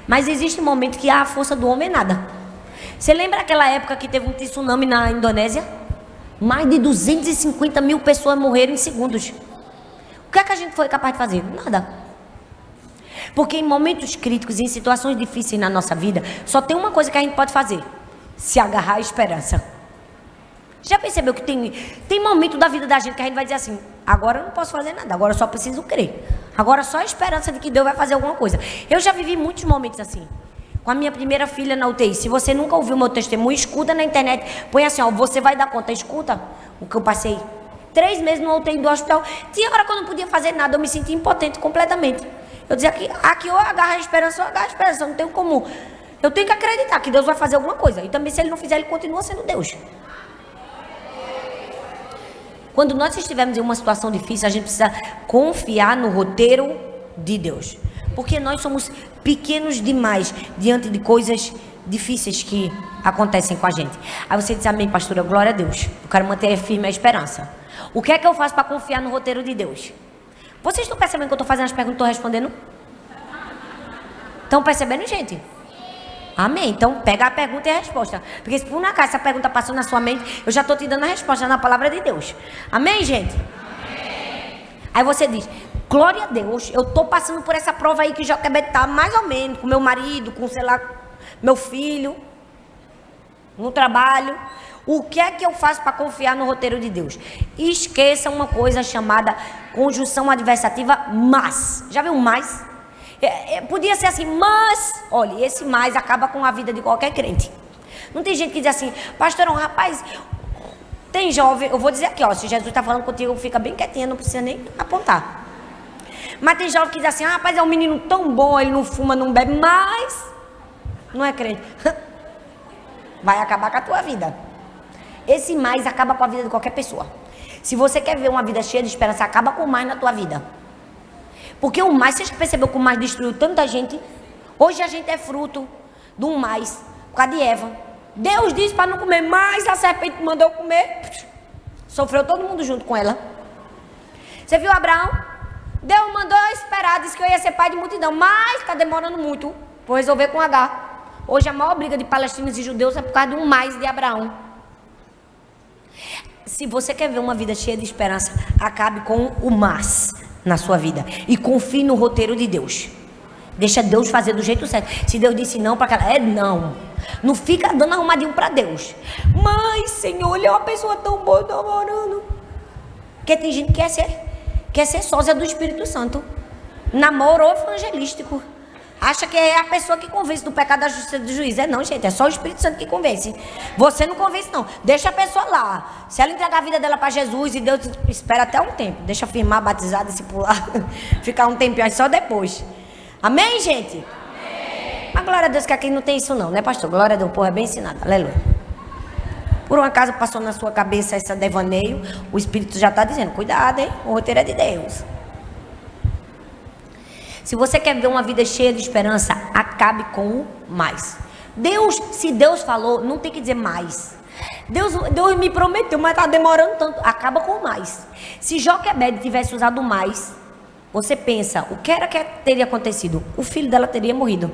Mas existe um momento que a força do homem é nada. Você lembra aquela época que teve um tsunami na Indonésia? Mais de 250 mil pessoas morreram em segundos. O que é que a gente foi capaz de fazer? Nada. Porque em momentos críticos, em situações difíceis na nossa vida, só tem uma coisa que a gente pode fazer: se agarrar à esperança. Já percebeu que tem momento da vida da gente que a gente vai dizer assim, agora eu não posso fazer nada, agora eu só preciso crer. Agora só a esperança de que Deus vai fazer alguma coisa. Eu já vivi muitos momentos assim. Com a minha primeira filha na UTI. Se você nunca ouviu meu testemunho, escuta na internet. Põe assim, ó, você vai dar conta. Escuta o que eu passei. 3 meses no UTI do hospital. Tinha hora que eu não podia fazer nada, eu me sentia impotente completamente. Eu dizia que aqui eu agarro a esperança, eu não tenho como. Eu tenho que acreditar que Deus vai fazer alguma coisa. E também se Ele não fizer, Ele continua sendo Deus. Quando nós estivermos em uma situação difícil, a gente precisa confiar no roteiro de Deus. Porque nós somos pequenos demais diante de coisas difíceis que acontecem com a gente. Aí você diz, amém, pastora, glória a Deus. Eu quero manter firme a esperança. O que é que eu faço para confiar no roteiro de Deus? Vocês estão percebendo que eu estou fazendo as perguntas e estou respondendo? Estão percebendo, gente? Amém. Então, pega a pergunta e a resposta. Porque se por um acaso essa pergunta passou na sua mente, eu já estou te dando a resposta na palavra de Deus. Amém, gente? Amém. Aí você diz, glória a Deus, eu estou passando por essa prova aí que Joquebede está mais ou menos, com meu marido, com, sei lá, meu filho, no trabalho. O que é que eu faço para confiar no roteiro de Deus? Esqueça uma coisa chamada conjunção adversativa, mas. Já viu mas? Podia ser assim, mas, olha, esse mais acaba com a vida de qualquer crente. Não tem gente que diz assim, pastorão, rapaz, tem jovem, eu vou dizer aqui, ó, se Jesus está falando contigo, fica bem quietinha, não precisa nem apontar. Mas tem jovem que diz assim, rapaz, é um menino tão bom, ele não fuma, não bebe, mas não é crente. Vai acabar com a tua vida. Esse mais acaba com a vida de qualquer pessoa. Se você quer ver uma vida cheia de esperança, acaba com o mais na tua vida. Porque o mais, você já percebeu que o mais destruiu tanta gente? Hoje a gente é fruto do mais, por causa de Eva. Deus disse para não comer, mas a serpente mandou comer. Sofreu todo mundo junto com ela. Você viu Abraão? Deus mandou eu esperar, disse que eu ia ser pai de multidão, mas está demorando muito. Vou resolver com H. Hoje a maior briga de palestinos e judeus é por causa de um mais de Abraão. Se você quer ver uma vida cheia de esperança, acabe com o mas na sua vida e confie no roteiro de Deus. Deixa Deus fazer do jeito certo. Se Deus disse não para aquela, é não. Não fica dando arrumadinho para Deus. Mas, Senhor, ele é uma pessoa tão boa, tô namorando. Porque tem gente que quer ser sósia do Espírito Santo. Namoro evangelístico. Acha que é a pessoa que convence do pecado, da justiça e do juízo. É não, gente, é só o Espírito Santo que convence. Você não convence, não. Deixa a pessoa lá. Se ela entregar a vida dela para Jesus, e Deus espera até um tempo. Deixa firmar, batizar, discipular. Ficar um tempinho aí só depois. Amém, gente? Amém. Mas glória a Deus que aqui não tem isso não, né, pastor? Glória a Deus, o povo é bem ensinado. Aleluia. Por um acaso passou na sua cabeça esse devaneio, o Espírito já está dizendo, cuidado, hein? O roteiro é de Deus. Se você quer ver uma vida cheia de esperança, acabe com o mais. Se Deus falou, não tem que dizer mais. Deus me prometeu, mas está demorando tanto. Acaba com o mais. Se Joquebede tivesse usado o mais, você pensa, o que era que teria acontecido? O filho dela teria morrido.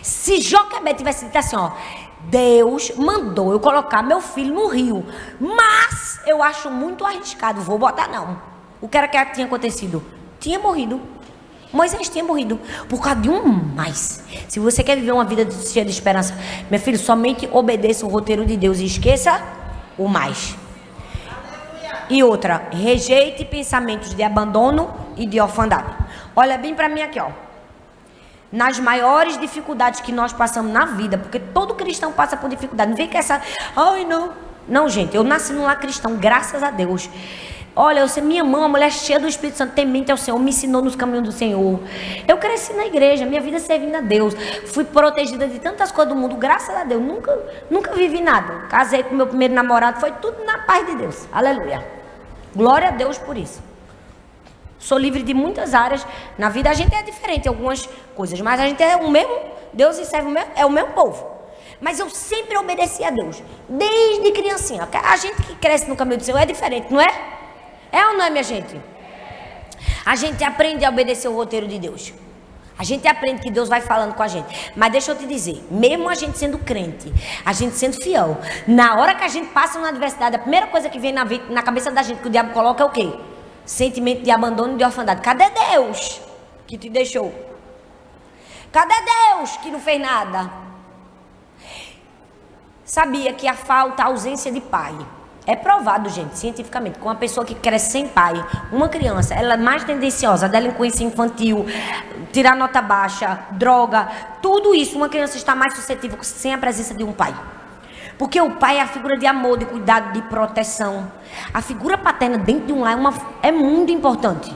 Se Joquebede tivesse dito assim, ó, Deus mandou eu colocar meu filho no rio, mas eu acho muito arriscado, vou botar não. O que era que tinha acontecido? Tinha morrido. Moisés tinha morrido por causa de um mais. Se você quer viver uma vida cheia de esperança, meu filho, somente obedeça o roteiro de Deus e esqueça o mais. E outra, rejeite pensamentos de abandono e de orfandade. Olha bem para mim aqui, ó. Nas maiores dificuldades que nós passamos na vida, porque todo cristão passa por dificuldade. Não vem que essa, ai não. Não, gente, eu nasci num lar cristão, graças a Deus. Olha, minha mãe, uma mulher cheia do Espírito Santo, temente ao Senhor, me ensinou nos caminhos do Senhor. Eu cresci na igreja, minha vida servindo a Deus. Fui protegida de tantas coisas do mundo, graças a Deus. Nunca vivi nada. Casei com meu primeiro namorado, foi tudo na paz de Deus. Aleluia. Glória a Deus por isso. Sou livre de muitas áreas. Na vida a gente é diferente em algumas coisas, mas a gente é o mesmo, Deus e serve o mesmo povo. Mas eu sempre obedeci a Deus, desde criancinha. A gente que cresce no caminho do Senhor é diferente, não é? É ou não é, minha gente? A gente aprende a obedecer o roteiro de Deus. A gente aprende que Deus vai falando com a gente. Mas deixa eu te dizer, mesmo a gente sendo crente, a gente sendo fiel, na hora que a gente passa uma adversidade, a primeira coisa que vem na cabeça da gente que o diabo coloca é o quê? Sentimento de abandono e de orfandade. Cadê Deus que te deixou? Cadê Deus que não fez nada? Sabia que a falta, a ausência de pai, é provado, gente, cientificamente, que uma pessoa que cresce sem pai, uma criança, ela é mais tendenciosa a delinquência infantil, tirar nota baixa, droga, tudo isso, uma criança está mais suscetível sem a presença de um pai. Porque o pai é a figura de amor, de cuidado, de proteção. A figura paterna dentro de um lar é muito importante.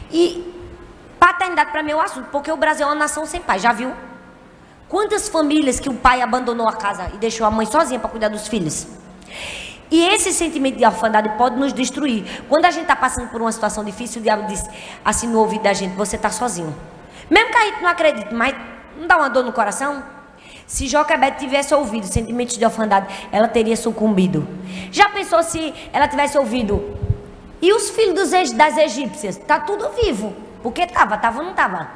E paternidade para mim é um assunto, porque o Brasil é uma nação sem pai, já viu? Quantas famílias que o pai abandonou a casa e deixou a mãe sozinha para cuidar dos filhos? E esse sentimento de orfandade pode nos destruir. Quando a gente está passando por uma situação difícil, o diabo diz assim no ouvido da gente, você está sozinho. Mesmo que a gente não acredite, mas não dá uma dor no coração? Se Joquebede tivesse ouvido sentimentos de orfandade, ela teria sucumbido. Já pensou se ela tivesse ouvido? E os filhos das egípcias? Está tudo vivo. Porque estava ou não estava?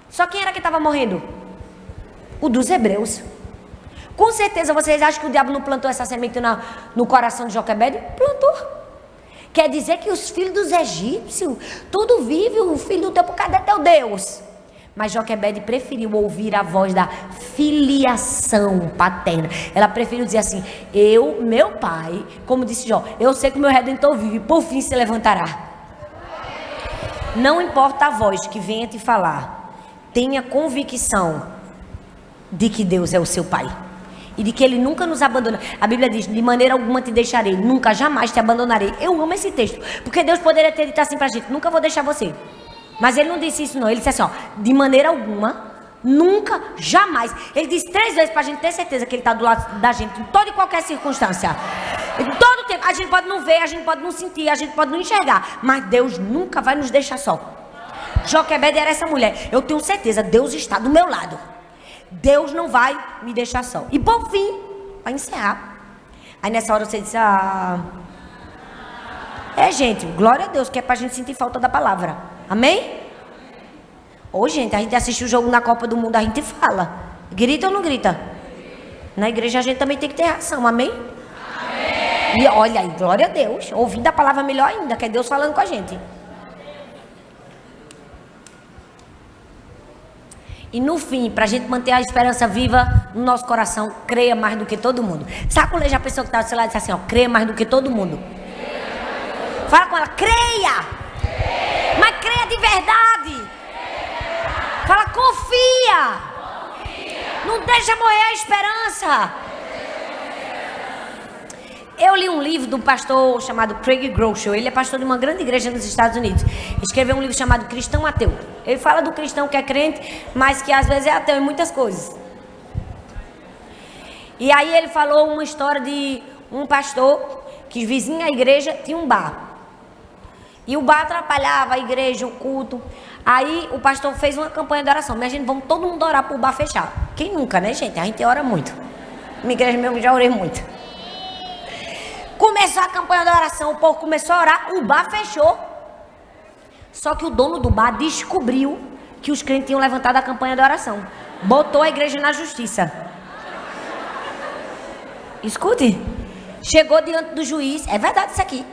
Só quem era que estava morrendo? O dos hebreus. Com certeza vocês acham que o diabo não plantou essa semente no coração de Joquebede? Plantou. Quer dizer que os filhos dos egípcios, tudo vive, o filho do teu, cadê teu Deus? Mas Joquebede preferiu ouvir a voz da filiação paterna. Ela preferiu dizer assim, meu pai, como disse Jó, eu sei que o meu Redentor vive, e por fim se levantará. Não importa a voz que venha te falar, tenha convicção de que Deus é o seu pai. E de que Ele nunca nos abandona. A Bíblia diz, de maneira alguma te deixarei, nunca, jamais te abandonarei. Eu amo esse texto, porque Deus poderia ter dito assim pra gente, nunca vou deixar você. Mas Ele não disse isso não, Ele disse assim, ó, de maneira alguma, nunca, jamais. Ele disse 3 vezes pra gente ter certeza que Ele está do lado da gente, em toda e qualquer circunstância. Todo tempo. A gente pode não ver, a gente pode não sentir, a gente pode não enxergar, mas Deus nunca vai nos deixar só. Joquebede era essa mulher. Eu tenho certeza, Deus está do meu lado. Deus não vai me deixar só. E por fim, para encerrar. Aí nessa hora você disse, gente, glória a Deus, que é pra gente sentir falta da palavra. Amém? Ô, gente, a gente assiste o jogo na Copa do Mundo, a gente fala. Grita ou não grita? Na igreja a gente também tem que ter reação, amém? Amém. E olha aí, glória a Deus. Ouvindo a palavra melhor ainda, que é Deus falando com a gente. E no fim, para a gente manter a esperança viva no nosso coração, creia mais do que todo mundo. Sabe quando a pessoa que está do seu lado diz assim, creia mais do que todo mundo? Fala com ela, creia! Mas creia de verdade! Fala, confia! Não deixa morrer a esperança! Eu li um livro de um pastor chamado Craig Groeschel. Ele é pastor de uma grande igreja nos Estados Unidos. Escreveu um livro chamado Cristão Ateu. Ele fala do cristão que é crente, mas que às vezes é ateu em muitas coisas. E aí ele falou uma história de um pastor que vizinho à igreja tinha um bar. E o bar atrapalhava a igreja, o culto. Aí o pastor fez uma campanha de oração. Minha gente, vamos todo mundo orar para o bar fechar. Quem nunca, né, gente? A gente ora muito. Minha igreja mesmo já orei muito. Começou a campanha de oração, o povo começou a orar, o bar fechou. Só que o dono do bar descobriu que os crentes tinham levantado a campanha de oração. Botou a igreja na justiça. Escute. Chegou diante do juiz, é verdade isso aqui.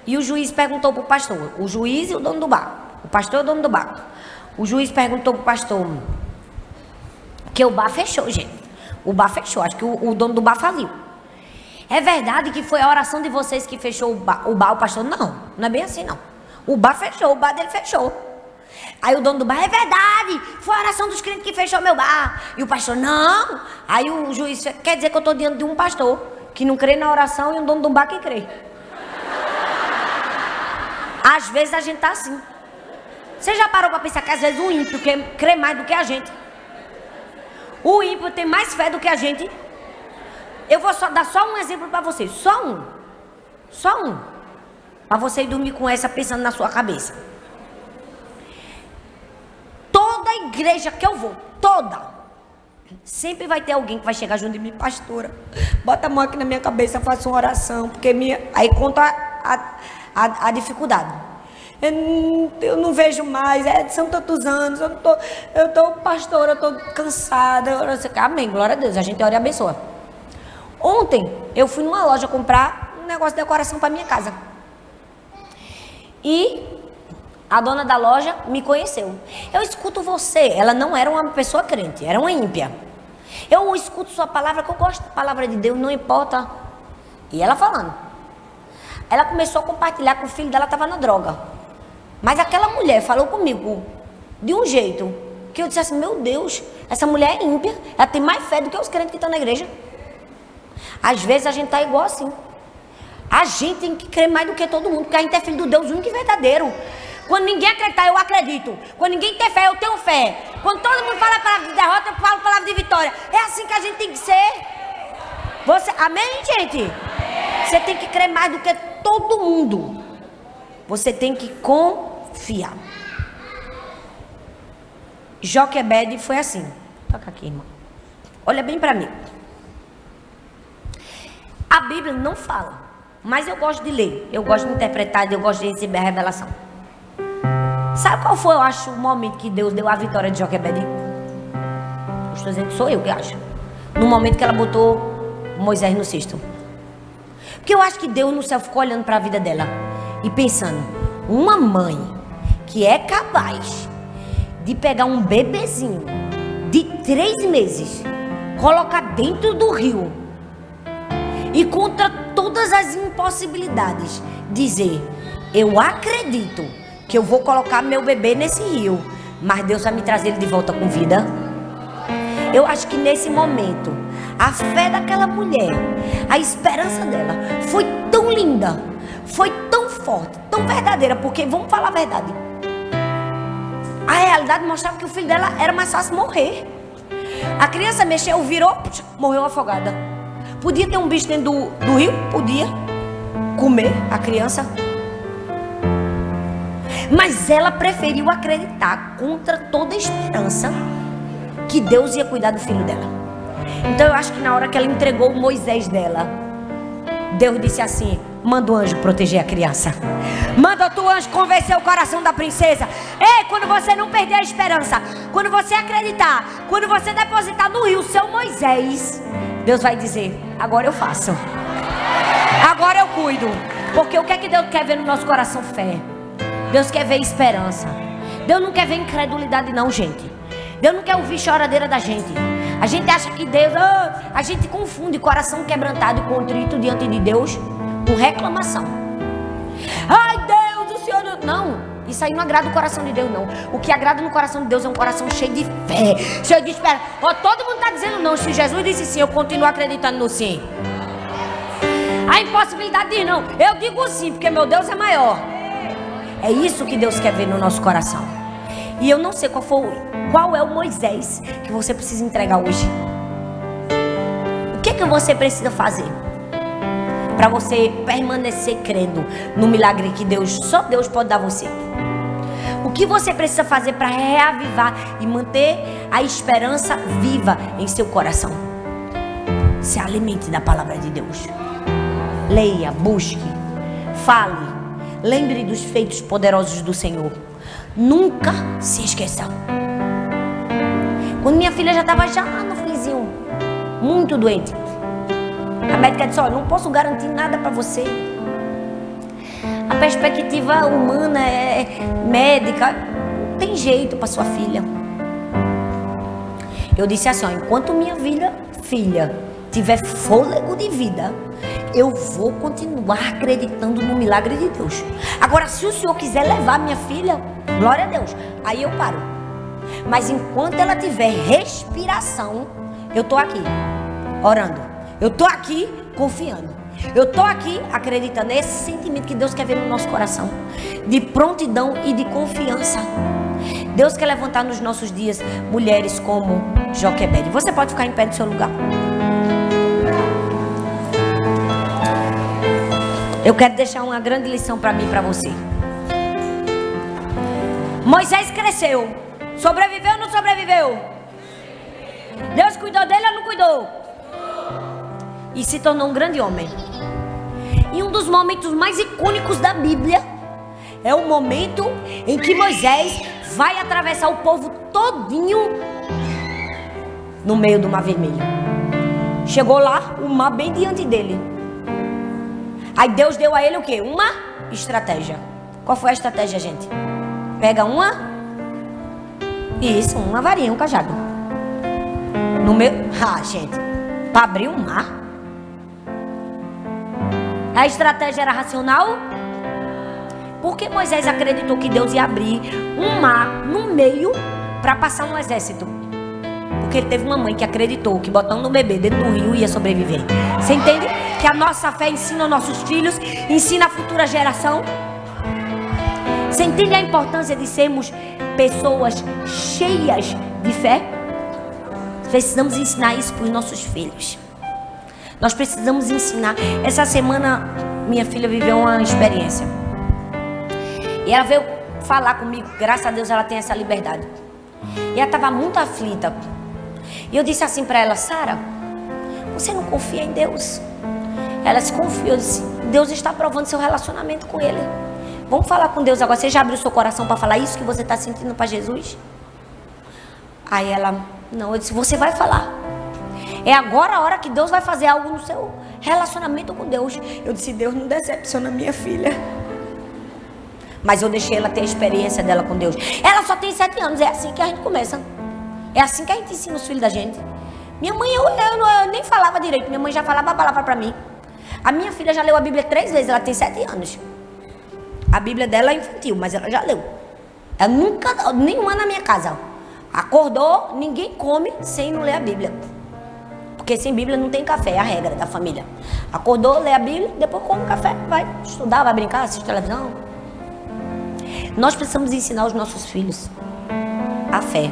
E o juiz perguntou para o pastor, o juiz e o dono do bar. O pastor e o dono do bar. O juiz perguntou para o pastor, que o bar fechou, gente. O bar fechou, acho que o dono do bar faliu. É verdade que foi a oração de vocês que fechou o bar? O pastor, não é bem assim não. O bar fechou, o bar dele fechou. Aí o dono do bar, é verdade, foi a oração dos crentes que fechou meu bar. E o pastor, não. Aí o juiz, quer dizer que eu estou diante de um pastor que não crê na oração e um dono do bar que crê. Às vezes a gente tá assim. Você já parou para pensar que às vezes o ímpio crê mais do que a gente? O ímpio tem mais fé do que a gente? Eu vou dar só um exemplo para você, só um, para você ir dormir com essa pensando na sua cabeça. Toda igreja que eu vou, sempre vai ter alguém que vai chegar junto de mim, pastora, bota a mão aqui na minha cabeça, faça uma oração, porque aí conta a dificuldade. Eu não vejo mais, são tantos anos, eu tô pastora, eu tô cansada. Amém, glória a Deus, a gente ora e abençoa. Ontem, eu fui numa loja comprar um negócio de decoração para minha casa. E a dona da loja me conheceu. Eu escuto você. Ela não era uma pessoa crente, era uma ímpia. Eu escuto sua palavra, que eu gosto da palavra de Deus, não importa. E ela falando. Ela começou a compartilhar que o filho dela estava na droga. Mas aquela mulher falou comigo de um jeito que eu disse assim, meu Deus, essa mulher é ímpia. Ela tem mais fé do que os crentes que estão na igreja. Às vezes a gente está igual assim. A gente tem que crer mais do que todo mundo, porque a gente é filho do Deus único e verdadeiro. Quando ninguém acreditar, eu acredito. Quando ninguém tem fé, eu tenho fé. Quando todo mundo fala a palavra de derrota, eu falo a palavra de vitória. É assim que a gente tem que ser. Amém, gente? Você tem que crer mais do que todo mundo. Você tem que confiar. Joquebede foi assim. Toca aqui, irmão. Olha bem para mim. A Bíblia não fala, mas eu gosto de ler, eu gosto de interpretar, eu gosto de receber a revelação. Sabe qual foi, eu acho, o momento que Deus deu a vitória de Joquebede? Eu estou dizendo que sou eu que acho. No momento que ela botou Moisés no cesto. Porque eu acho que Deus no céu ficou olhando para a vida dela e pensando, uma mãe que é capaz de pegar um bebezinho de 3 meses, colocar dentro do rio, e contra todas as impossibilidades, dizer, eu acredito que eu vou colocar meu bebê nesse rio, mas Deus vai me trazer ele de volta com vida. Eu acho que nesse momento, a fé daquela mulher, a esperança dela, foi tão linda, foi tão forte, tão verdadeira, porque, vamos falar a verdade, a realidade mostrava que o filho dela era mais fácil morrer. A criança mexeu, virou, morreu afogada. Podia ter um bicho dentro do rio? Podia. Comer a criança. Mas ela preferiu acreditar contra toda a esperança que Deus ia cuidar do filho dela. Então eu acho que na hora que ela entregou o Moisés dela, Deus disse assim: manda o anjo proteger a criança. Manda outro anjo convencer o coração da princesa. Ei, quando você não perder a esperança, quando você acreditar, quando você depositar no rio o seu Moisés, Deus vai dizer: agora eu faço, agora eu cuido. Porque o que é que Deus quer ver no nosso coração? Fé. Deus quer ver esperança. Deus não quer ver incredulidade não, gente. Deus não quer ouvir choradeira da gente. A gente acha que Deus... a gente confunde coração quebrantado e contrito diante de Deus com reclamação. Ai, Deus, o Senhor... Não, isso aí não agrada o coração de Deus, não. O que agrada no coração de Deus é um coração cheio de fé, cheio de esperança. Todo mundo está dizendo não. Se Jesus disse sim, eu continuo acreditando no sim. A impossibilidade diz não. Eu digo sim, porque meu Deus é maior. É isso que Deus quer ver no nosso coração. E eu não sei qual é o Moisés que você precisa entregar hoje. O que você precisa fazer para você permanecer crendo no milagre que só Deus pode dar a você? O que você precisa fazer para reavivar e manter a esperança viva em seu coração? Se alimente da palavra de Deus. Leia, busque, fale. Lembre dos feitos poderosos do Senhor. Nunca se esqueça. Quando minha filha já estava no frizinho, muito doente, a médica disse: olha, não posso garantir nada para você. A perspectiva humana médica, não tem jeito para sua filha. Eu disse assim: ó, enquanto minha filha tiver fôlego de vida, eu vou continuar acreditando no milagre de Deus. Agora, se o Senhor quiser levar minha filha, glória a Deus, aí eu paro. Mas enquanto ela tiver respiração, eu estou aqui orando, eu estou aqui confiando, eu estou aqui acreditando. É esse sentimento que Deus quer ver no nosso coração, de prontidão e de confiança. Deus quer levantar nos nossos dias mulheres como Joquebede. Você pode ficar em pé do seu lugar. Eu quero deixar uma grande lição para mim e para você. Moisés cresceu. Sobreviveu ou não sobreviveu? Deus cuidou dele ou não cuidou? E se tornou um grande homem. E um dos momentos mais icônicos da Bíblia é o momento em que Moisés vai atravessar o povo todinho no meio do Mar Vermelho. Chegou lá, o mar bem diante dele. Aí Deus deu a ele o quê? Uma estratégia. Qual foi a estratégia, gente? Pega uma varinha, um cajado. No meio... gente, para abrir o mar. A estratégia era racional? Porque Moisés acreditou que Deus ia abrir um mar no meio para passar um exército. Porque ele teve uma mãe que acreditou que botando um bebê dentro do rio ia sobreviver. Você entende? Que a nossa fé ensina os nossos filhos, ensina a futura geração. Você entende a importância de sermos pessoas cheias de fé? Precisamos ensinar isso para os nossos filhos. Nós precisamos ensinar. Essa semana minha filha viveu uma experiência. E ela veio falar comigo. Graças a Deus ela tem essa liberdade. E ela estava muito aflita. E eu disse assim para ela: Sara, você não confia em Deus? Ela se confiou. Eu disse: Deus está provando seu relacionamento com Ele. Vamos falar com Deus agora. Você já abriu seu coração para falar isso que você está sentindo para Jesus? Aí ela: não. Eu disse: você vai falar. É agora a hora que Deus vai fazer algo no seu relacionamento com Deus. Eu disse: Deus não decepciona minha filha. Mas eu deixei ela ter a experiência dela com Deus. Ela só tem 7 anos. É assim que a gente começa. É assim que a gente ensina os filhos da gente. Minha mãe, eu nem falava direito. Minha mãe já falava a palavra para mim. A minha filha já leu a Bíblia 3 vezes. Ela tem 7 anos. A Bíblia dela é infantil, mas ela já leu. Ela nunca, nenhuma na minha casa. Acordou, ninguém come sem não ler a Bíblia. Porque sem Bíblia não tem café, é a regra da família. Acordou, lê a Bíblia, depois come café, vai estudar, vai brincar, assistir televisão. Nós precisamos ensinar os nossos filhos a fé.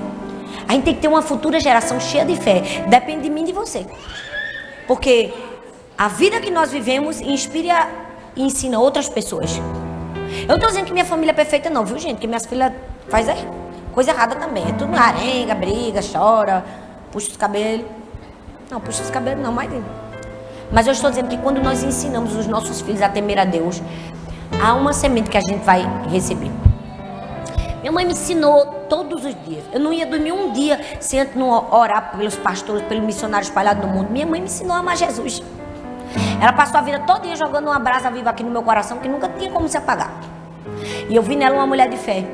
A gente tem que ter uma futura geração cheia de fé. Depende de mim e de você. Porque a vida que nós vivemos inspira e ensina outras pessoas. Eu não tô dizendo que minha família é perfeita não, viu gente? Que minhas filhas fazem coisa errada também. É tudo arenga, briga, chora, puxa os cabelos. Não, puxa os cabelos não, mas eu estou dizendo que quando nós ensinamos os nossos filhos a temer a Deus, há uma semente que a gente vai receber. Minha mãe me ensinou todos os dias. Eu não ia dormir um dia sem antes não orar pelos pastores, pelos missionários espalhados no mundo. Minha mãe me ensinou a amar Jesus. Ela passou a vida toda jogando uma brasa viva aqui no meu coração que nunca tinha como se apagar. E eu vi nela uma mulher de fé.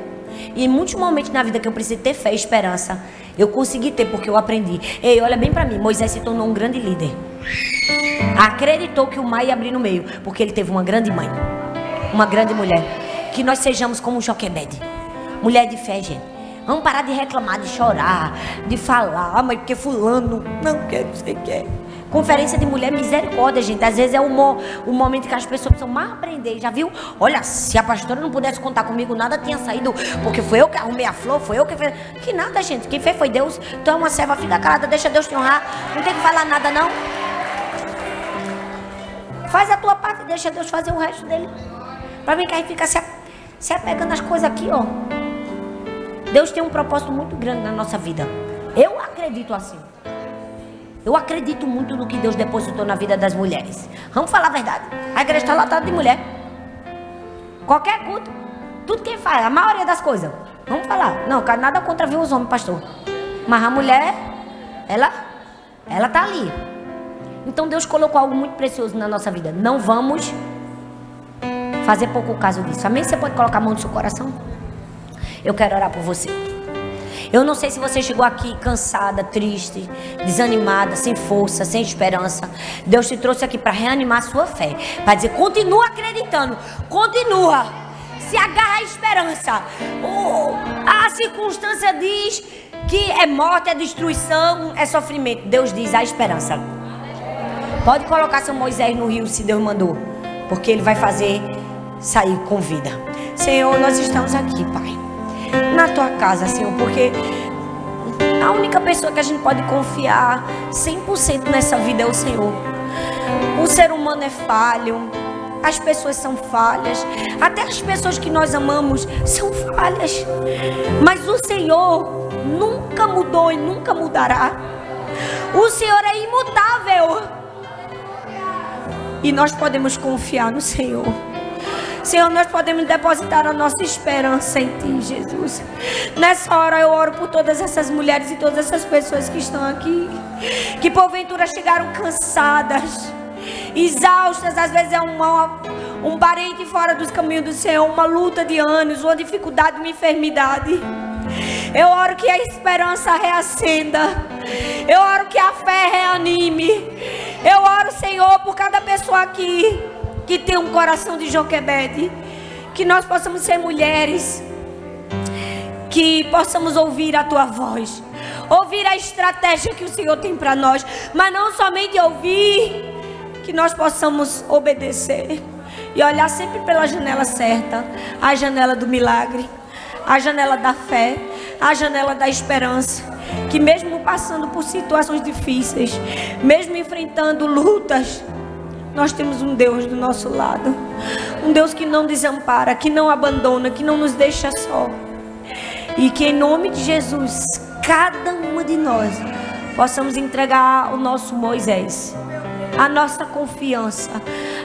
E em muitos momentos na vida que eu precisei ter fé e esperança, eu consegui ter porque eu aprendi. Ei, olha bem pra mim, Moisés se tornou um grande líder. Acreditou que o mar ia abrir no meio, porque ele teve uma grande mãe, uma grande mulher. Que nós sejamos como Joquebede, mulher de fé, gente. Vamos parar de reclamar, de chorar, de falar, mas porque fulano não quer, não sei o que. Conferência de mulher, misericórdia, gente. Às vezes é o momento que as pessoas precisam mais aprender. Já viu? Olha, se a pastora não pudesse contar comigo, nada tinha saído, porque foi eu que arrumei a flor, foi eu que fez. Que nada, gente. Quem fez foi Deus. Tu é uma serva, fica calada, deixa Deus te honrar. Não tem que falar nada, não. Faz a tua parte, deixa Deus fazer o resto dele. Pra mim que aí fica se apegando às coisas aqui, ó. Deus tem um propósito muito grande na nossa vida. Eu acredito assim. Eu acredito muito no que Deus depositou na vida das mulheres. Vamos falar a verdade. A igreja está lotada de mulher. Qualquer culto, tudo quem faz, a maioria das coisas. Vamos falar. Não, nada contra ver os homens, pastor. Mas a mulher, ela tá ali. Então Deus colocou algo muito precioso na nossa vida. Não vamos fazer pouco caso disso. Amém? Você pode colocar a mão no seu coração? Eu quero orar por você. Eu não sei se você chegou aqui cansada, triste, desanimada, sem força, sem esperança. Deus te trouxe aqui para reanimar a sua fé. Para dizer, continua acreditando. Continua. Se agarra à esperança. A circunstância diz que é morte, é destruição, é sofrimento. Deus diz a esperança. Pode colocar seu Moisés no rio se Deus mandou. Porque Ele vai fazer sair com vida. Senhor, nós estamos aqui, Pai. Na tua casa, Senhor, porque a única pessoa que a gente pode confiar 100% nessa vida é o Senhor. O ser humano é falho, as pessoas são falhas, até as pessoas que nós amamos são falhas, mas o Senhor nunca mudou e nunca mudará. O Senhor é imutável e nós podemos confiar no Senhor. Senhor, nós podemos depositar a nossa esperança em Ti, Jesus. Nessa hora eu oro por todas essas mulheres e todas essas pessoas que estão aqui, que porventura chegaram cansadas, exaustas. Às vezes é um parente fora dos caminhos do Senhor, uma luta de anos, uma dificuldade, uma enfermidade. Eu oro que a esperança reacenda. Eu oro que a fé reanime. Eu oro, Senhor, por cada pessoa aqui que tem um coração de Joquebede, que nós possamos ser mulheres, que possamos ouvir a Tua voz, ouvir a estratégia que o Senhor tem para nós, mas não somente ouvir, que nós possamos obedecer e olhar sempre pela janela certa, a janela do milagre, a janela da fé, a janela da esperança, que mesmo passando por situações difíceis, mesmo enfrentando lutas, nós temos um Deus do nosso lado. Um Deus que não desampara, que não abandona, que não nos deixa só. E que em nome de Jesus, cada uma de nós possamos entregar o nosso Moisés, a nossa confiança,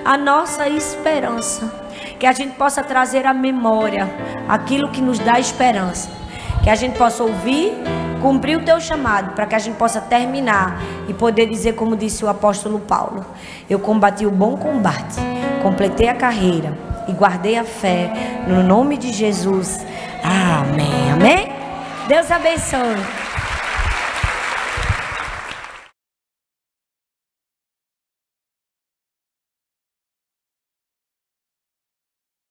a nossa esperança. Que a gente possa trazer à memória aquilo que nos dá esperança. Que a gente possa ouvir, cumprir o Teu chamado, para que a gente possa terminar e poder dizer, como disse o apóstolo Paulo: eu combati o bom combate, completei a carreira e guardei a fé, no nome de Jesus. Amém, amém? Deus abençoe.